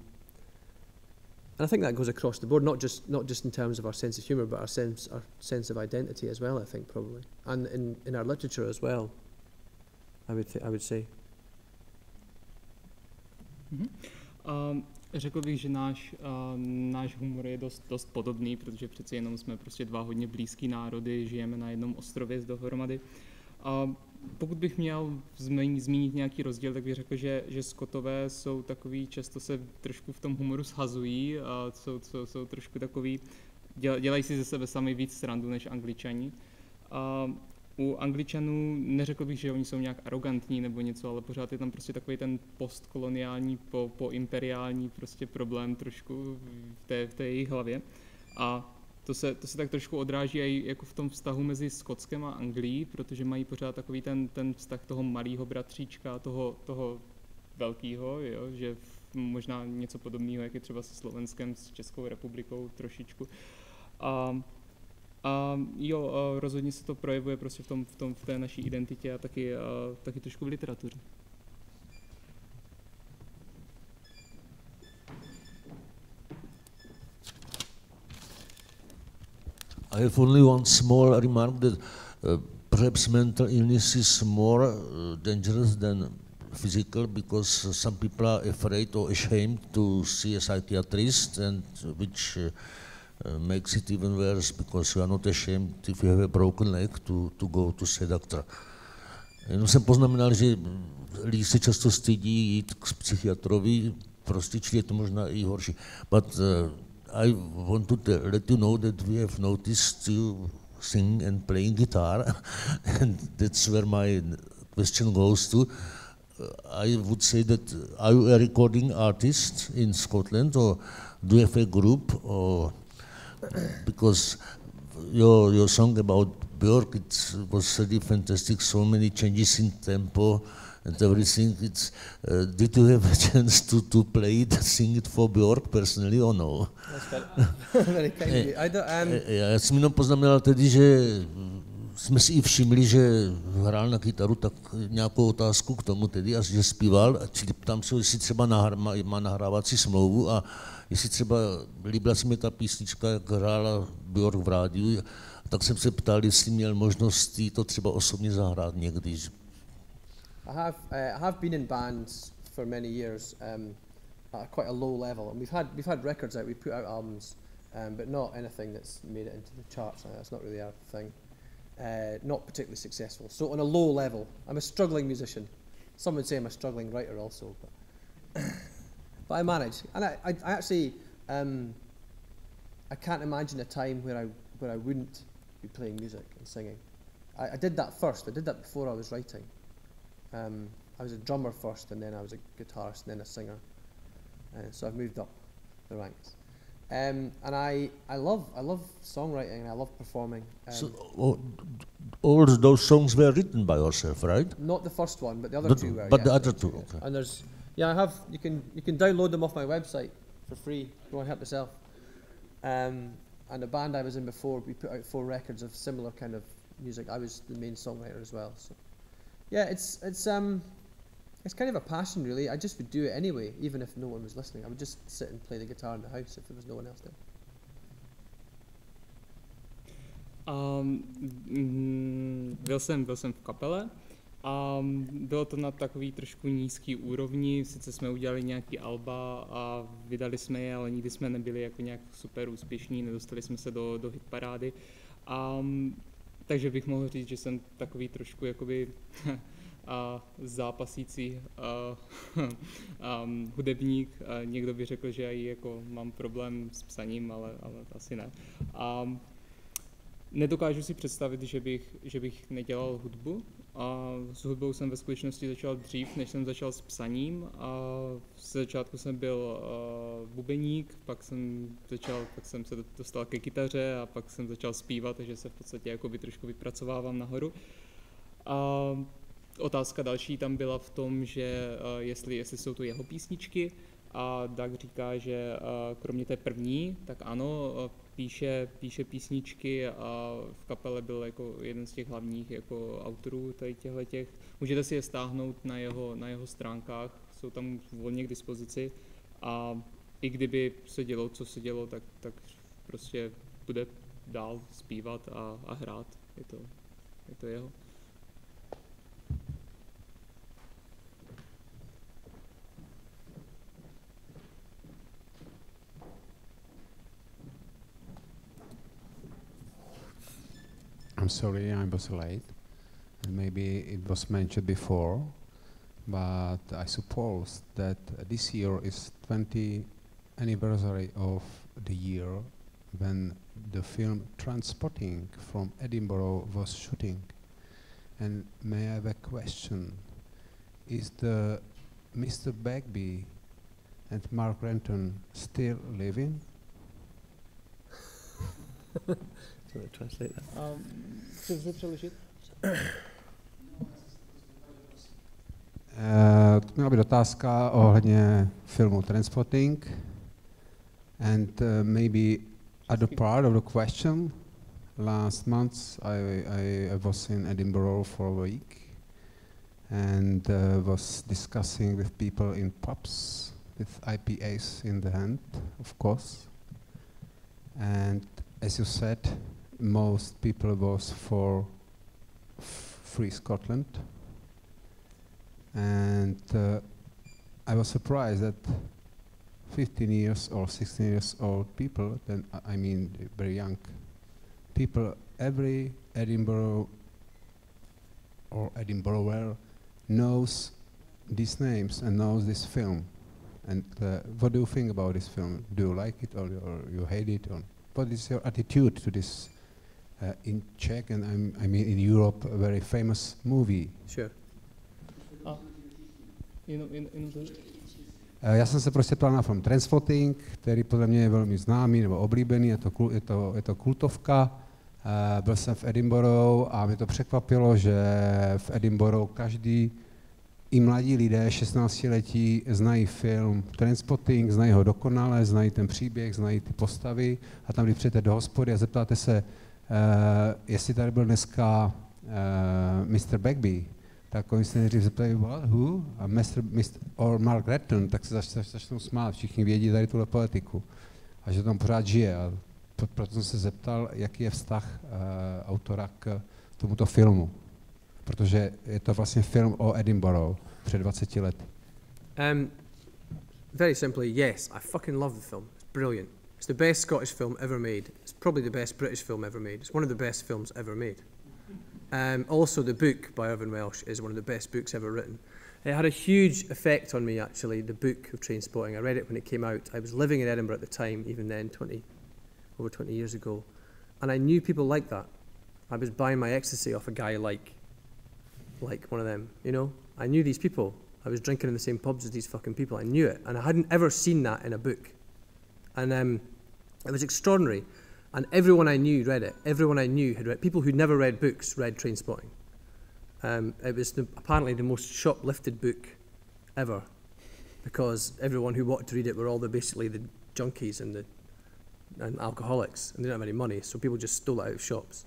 I think that goes across the board, not just in terms of our sense of humour, but our sense of identity as well, I think, probably. And in our literature as well, I would say. Řekl bych, že náš humor je dost podobný, protože přeci jenom jsme prostě dva hodně blízký národy, žijeme na jednom ostrově dohromady. Pokud bych měl zmínit nějaký rozdíl, tak bych řekl, že Skotové jsou takový, často se trošku v tom humoru shazují a jsou trošku takový, dělají si ze sebe sami víc srandu než Angličani. U Angličanů neřekl bych, že oni jsou nějak arrogantní nebo něco, ale pořád je tam prostě takový ten postkoloniální, poimperiální prostě problém trošku v té jejich hlavě. A to se tak trošku odráží i jako v tom vztahu mezi Skotskem a Anglií, protože mají pořád takový ten vztah toho malého bratříčka, toho velkého, jo, že možná něco podobného, jak je třeba se Slovenskem, s Českou republikou trošičku. Rozhodně se to projevuje prostě v té naší identitě a taky trošku v literatuře. I have only one small remark that perhaps mental illness is more dangerous than physical, because some people are afraid or ashamed to see a psychiatrist, and which makes it even worse, because you are not ashamed if you have a broken leg to go to see a doctor. Jenom jsem poznamenal, že lidi se často stydí jít k psychiatrovi, prostě čili je to možná i horší. But I want to let you know that we have noticed you singing and playing guitar, and that's where my question goes to. I would say that, are you a recording artist in Scotland, or do you have a group, or because your song about Björk, it was really fantastic, so many changes in tempo and everything. Did you have a chance to play it, sing it for Björk personally, or no? Very kind of you. Já jsem jenom poznamenal tedy, že jsme si i všimli, že hrál na kytaru, tak nějakou otázku k tomu tedy, a že zpíval, čili ptám se, jestli třeba má nahrávací smlouvu a jestli třeba líbila se mi ta písnička, jak hrála Björk v rádiu, tak jsem se ptal, jestli měl možnost to třeba osobně zahrát někdy. I have been in bands for many years at quite a low level, and we've had records out, we put out albums, but not anything that's made it into the charts. That's not really our thing. Not particularly successful. So on a low level, I'm a struggling musician. Some would say I'm a struggling writer also, but I manage. And I actually I can't imagine a time where I wouldn't be playing music and singing. I did that first. I did that before I was writing. I was a drummer first, and then I was a guitarist, and then a singer. So I've moved up the ranks. And I love songwriting, and I love performing. So all those songs were written by yourself, right? Not the first one, but the other two were. But the other two, okay. And there's, you can download them off my website for free. Go and help yourself. And the band I was in before, we put out 4 records of similar kind of music. I was the main songwriter as well. So yeah, it's kind of a passion, really. I just would do it anyway, even if no one was listening. I would just sit and play the guitar in the house if there was no one else there. Byl jsem v kapele a bylo to na takový trošku nízký úrovni. Sice jsme udělali nějaký alba a vydali jsme je, ale nikdy jsme nebyli jako nějak super úspěšní, nedostali jsme se do hitparády. Takže bych mohl říct, že jsem takový trošku jakoby zápasící hudebník. Někdo by řekl, že i jako mám problém s psaním, ale asi ne. Nedokážu si představit, že bych nedělal hudbu. S hudbou jsem ve skutečnosti začal dřív, než jsem začal s psaním. V začátku jsem byl bubeník, pak jsem se dostal ke kytaře a pak jsem začal zpívat, takže se v podstatě jakoby trošku vypracovávám nahoru. otázka další tam byla v tom, že jestli jsou to jeho písničky, a Doug říká, že kromě té první, tak ano, píše písničky a v kapele byl jako jeden z těch hlavních jako autorů těch. Můžete si je stáhnout na jeho stránkách, jsou tam volně k dispozici a i kdyby se dělo, co se dělo, tak prostě bude dál zpívat a hrát. Je to jeho. I'm sorry, I was late. And maybe it was mentioned before, but I suppose that this year is 20th anniversary of the year when the film Transporting from Edinburgh was shooting. And may I have a question? Is the Mr. Bagby and Mark Renton still living? Translate that. Chceš se přeložit? To měla být otázka ohledně filmu Transporting and maybe other part of the question. Last month I was in Edinburgh for a week and was discussing with people in pubs with IPAs in the hand, of course. And as you said, most people was for Free Scotland, and I was surprised that 15 years or 16 years old people, then I mean very young people, every Edinburgh or Edinburgher knows these names and knows this film. And what do you think about this film? Do you like it or you hate it? Or what is your attitude to this in Czech and I mean in Europe a very famous movie? Sure. Já jsem se prostě ptal na film Transporting, který podle mě je velmi známý nebo oblíbený, je to kultovka. Byl jsem v Edinburghu a mě to překvapilo, že v Edinburghu každý, i mladí lidé, 16letí, znají film Transporting, znají ho dokonale, znají ten příběh, znají ty postavy a tam, když přijete do hospody a zeptáte se, jestli tady byl dneska Mr. Bagby, tak oni se nejdřív zeptají, what, who? A or Mark Renton, tak se začnou smát, všichni vědí tady tuhle poetiku a že tam pořád žije. A proto jsem se zeptal, jaký je vztah autora k tomuto filmu, protože je to vlastně film o Edinburghu před 20 lety. Very simply, yes, I fucking love the film. It's brilliant. It's the best Scottish film ever made. It's probably the best British film ever made. It's one of the best films ever made. Also, the book by Irvine Welsh is one of the best books ever written. It had a huge effect on me, actually, the book of Trainspotting. I read it when it came out. I was living in Edinburgh at the time, even then, over 20 years ago. And I knew people like that. I was buying my ecstasy off a guy like one of them, you know? I knew these people. I was drinking in the same pubs as these fucking people. I knew it. And I hadn't ever seen that in a book. And it was extraordinary. And everyone I knew read it. Everyone I knew had read. People who'd never read books read Trainspotting. It was apparently the most shoplifted book ever, because everyone who wanted to read it were basically the junkies and alcoholics, and they didn't have any money, so people just stole it out of shops.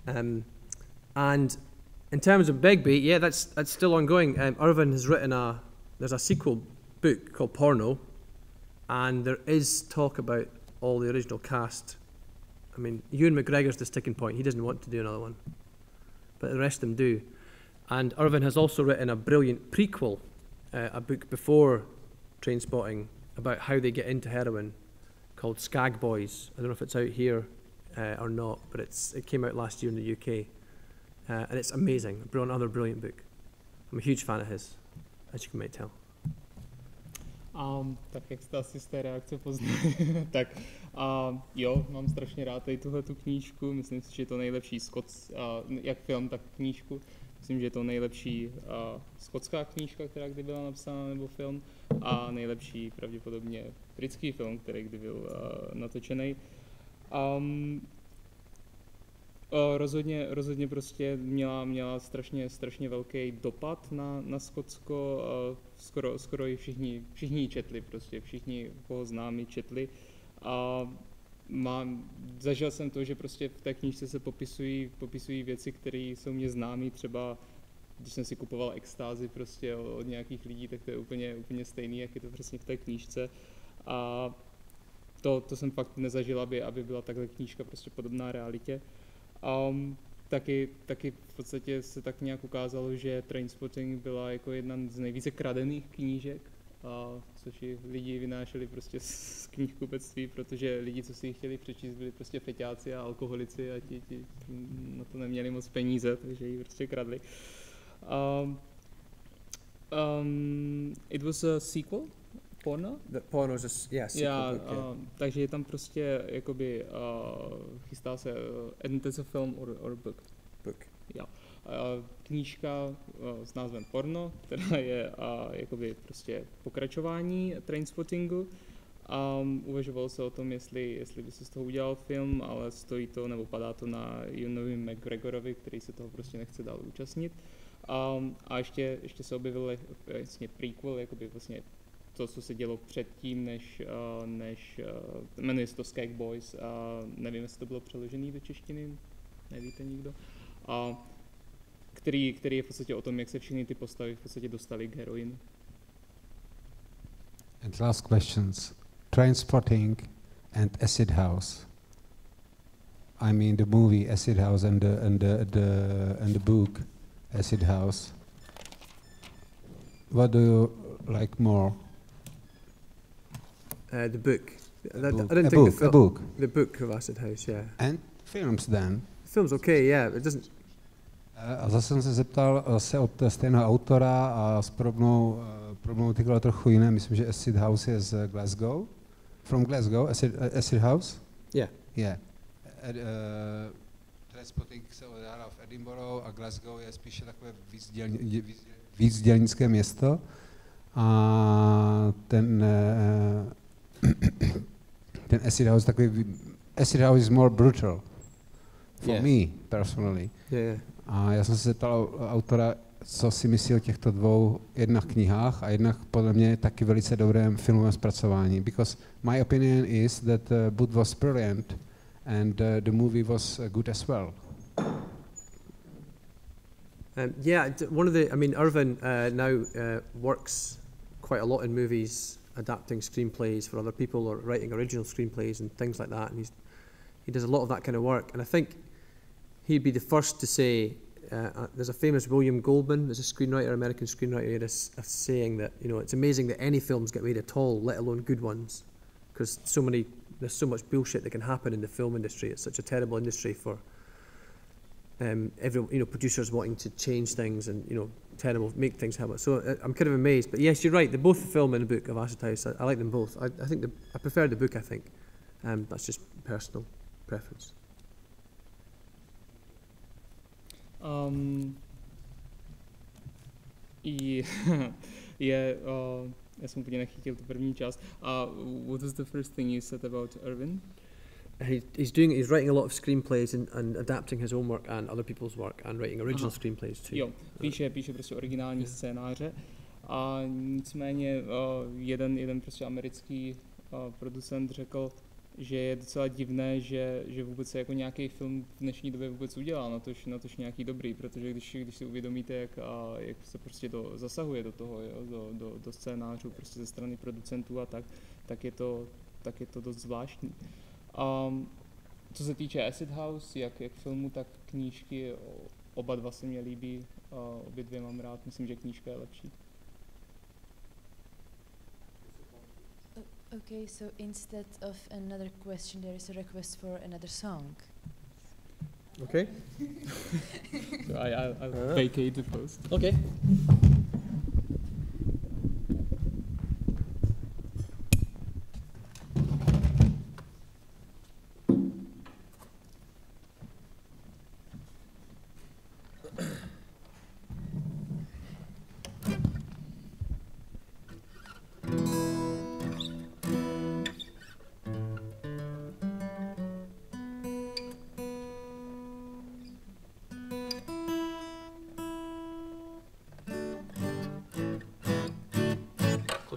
And in terms of Begbie, yeah, that's still ongoing. Irvine has written there's a sequel book called Porno, and there is talk about all the original cast. I mean, Ewan McGregor's the sticking point. He doesn't want to do another one, but the rest of them do. And Irvine has also written a brilliant prequel, a book before Trainspotting, about how they get into heroin, called Skag Boys. I don't know if it's out here or not, but it came out last year in the UK. And it's amazing, another brilliant book. I'm a huge fan of his, as you might tell. Tak jak jste asi z té reakce poznali, tak jo, mám strašně rád tady tuhletu knížku, myslím si, že je to nejlepší jak film, tak knížku. Myslím, že je to nejlepší skotská knížka, která kdy byla napsána, nebo film, a nejlepší pravděpodobně britský film, který kdy byl natočený. Rozhodně prostě měla strašně velký dopad na Skotsko. Skoro i všichni ji četli, prostě všichni, koho znám, ji četli. A zažil jsem to, že prostě v té knížce se popisují věci, které jsou mě známé, třeba když jsem si kupoval extázy prostě od nějakých lidí, tak to je úplně stejný, jak je to přesně v té knížce. A to jsem fakt nezažil, aby byla takhle knížka prostě podobná realitě. Taky v podstatě se tak nějak ukázalo, že Trainspotting byla jako jedna z nejvíce kradených knížek, což i lidi vynášeli prostě z knihkupectví, protože lidi, co si ji chtěli přečíst, byli prostě feťáci a alkoholici a ti na to neměli moc peníze, takže ji prostě kradli. It was a sequel? Porno? The porno is a sequel book, takže je tam prostě jakoby chystá se and it's a film or book. Jo. Knížka s názvem Porno, která je jakoby prostě pokračování Trainspottingu. Uvažovalo se o tom, jestli by se z toho udělal film, ale stojí to nebo padá to na Ewanovi McGregorovi, který se toho prostě nechce dál účastnit. A ještě se objevil vlastně prequel, jakoby vlastně to, co se dělo předtím, než jmenuje se to Skag Boys, nevím, jestli to bylo přeložené do češtiny, nevíte nikdo, který je v podstatě o tom, jak se všechny ty postavy v podstatě dostaly k heroinu. And last questions. Trainspotting and Acid House. I mean the movie Acid House and the book Acid House. What do you like more? The book. The book of Acid House, yeah. And films then? Film's okay, yeah. It doesn't. A zase jsem se zeptal se od stejného autora a s problematikou trochu jiné. Myslím, že Acid House je z Glasgow. From Glasgow, Acid House? Yeah. Yeah. Trainspotting se odehrává v Edinburghu a Glasgow je spíše takové vícdělnické město. A ten Acid House takový, Acid House is more brutal for me personally. Yeah. A já jsem se zeptal autora, co si myslí o těchto dvou jednak knihách a jednak podle mě taky velice dobrém filmovém zpracování. Because my opinion is that the book was brilliant and the movie was good as well. Irvin now works quite a lot in movies, adapting screenplays for other people or writing original screenplays and things like that. And he does a lot of that kind of work. And I think he'd be the first to say, there's a famous William Goldman, there's a screenwriter, American screenwriter, he had a saying that, it's amazing that any films get made at all, let alone good ones. Because there's so much bullshit that can happen in the film industry. It's such a terrible industry for producers wanting to change things and, make things happen. So I'm kind of amazed. But yes, you're right, they're both the film and the book of Acid House. I like them both. I think I prefer the book, I think. That's just personal preference. Já jsem úplně nechytil tu první část. What was the first thing you said about Irvin? He's writing a lot of screenplays and adapting his own work and other people's work and writing original screenplays too. Jo, píše prostě originální scénáře. A nicméně jeden prostě americký producent řekl, že je docela divné, že vůbec se jako nějaký film v dnešní době vůbec udělá, natož nějaký dobrý, protože když si uvědomíte, jak se prostě zasahuje do toho, do scénářů prostě ze strany producentů a tak je to dost zvláštní. Co se týče Acid House, jak filmu, tak knížky, oba dva se mě líbí, obě dvě mám rád, myslím, že knížka je lepší. Okay, so instead of another question, there is a request for another song. Okay. So I'll vacate the post. Okay.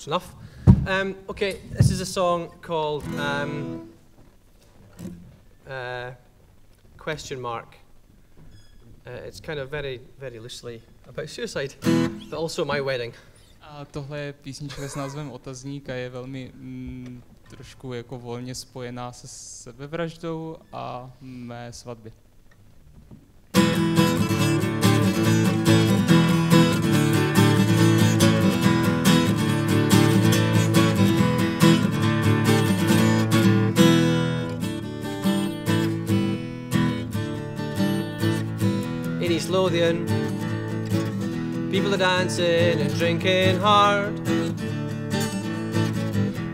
close enough. Okay, this is a song called Question Mark. It's kind of very, very loosely about suicide, but also my wedding. A tohle je písnička s názvem Otazník a je velmi trošku jako volně spojená se sebevraždou a mé svatby. In East Lothian, people are dancing and drinking hard.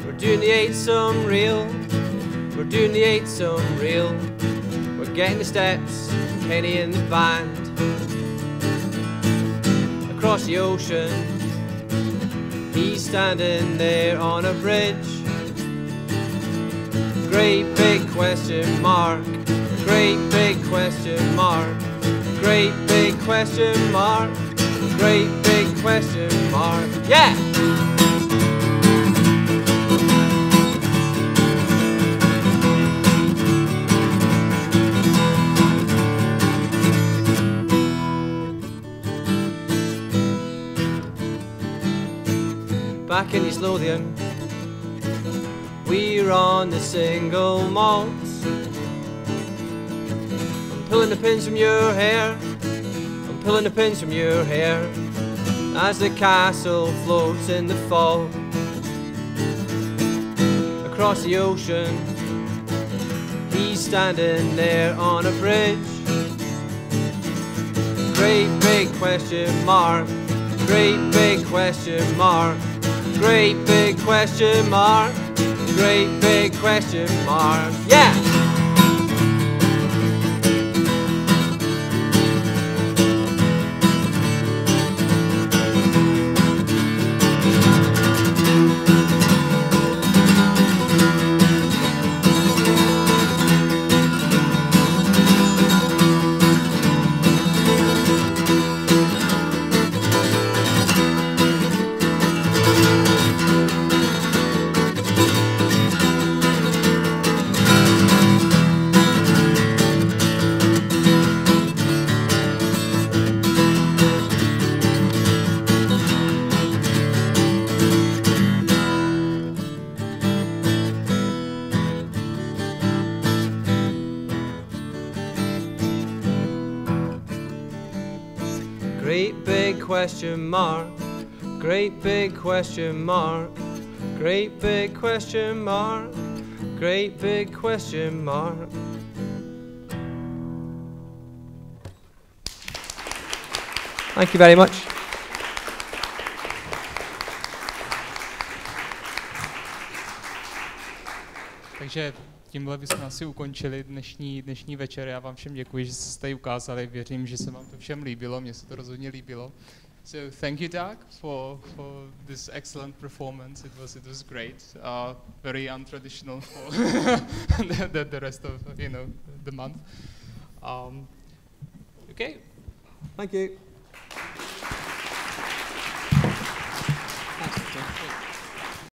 We're doing the eightsome reel. We're doing the eightsome reel. We're getting the steps, Kenny and the band. Across the ocean, he's standing there on a bridge. Great big question mark. Great big question mark. Great big question mark. Great big question mark. Yeah! Back in East Lothian, we're on the single malts. I'm pulling the pins from your hair. I'm pulling the pins from your hair as the castle floats in the fog. Across the ocean, he's standing there on a bridge. Great big question mark. Great big question mark. Great big question mark. Great big question mark. Yeah! Great big question mark. Great big question mark. Great big question mark. Great big question mark. Thank you very much. Takže tímhle bychom asi ukončili dnešní večer. Já vám všem děkuji, že jste tady ukázali. Věřím, že se vám to všem líbilo. Mně se to rozhodně líbilo. So thank you, Doug, for this excellent performance. It was great. Very untraditional for the rest of the month. Okay. Thank you. Thanks.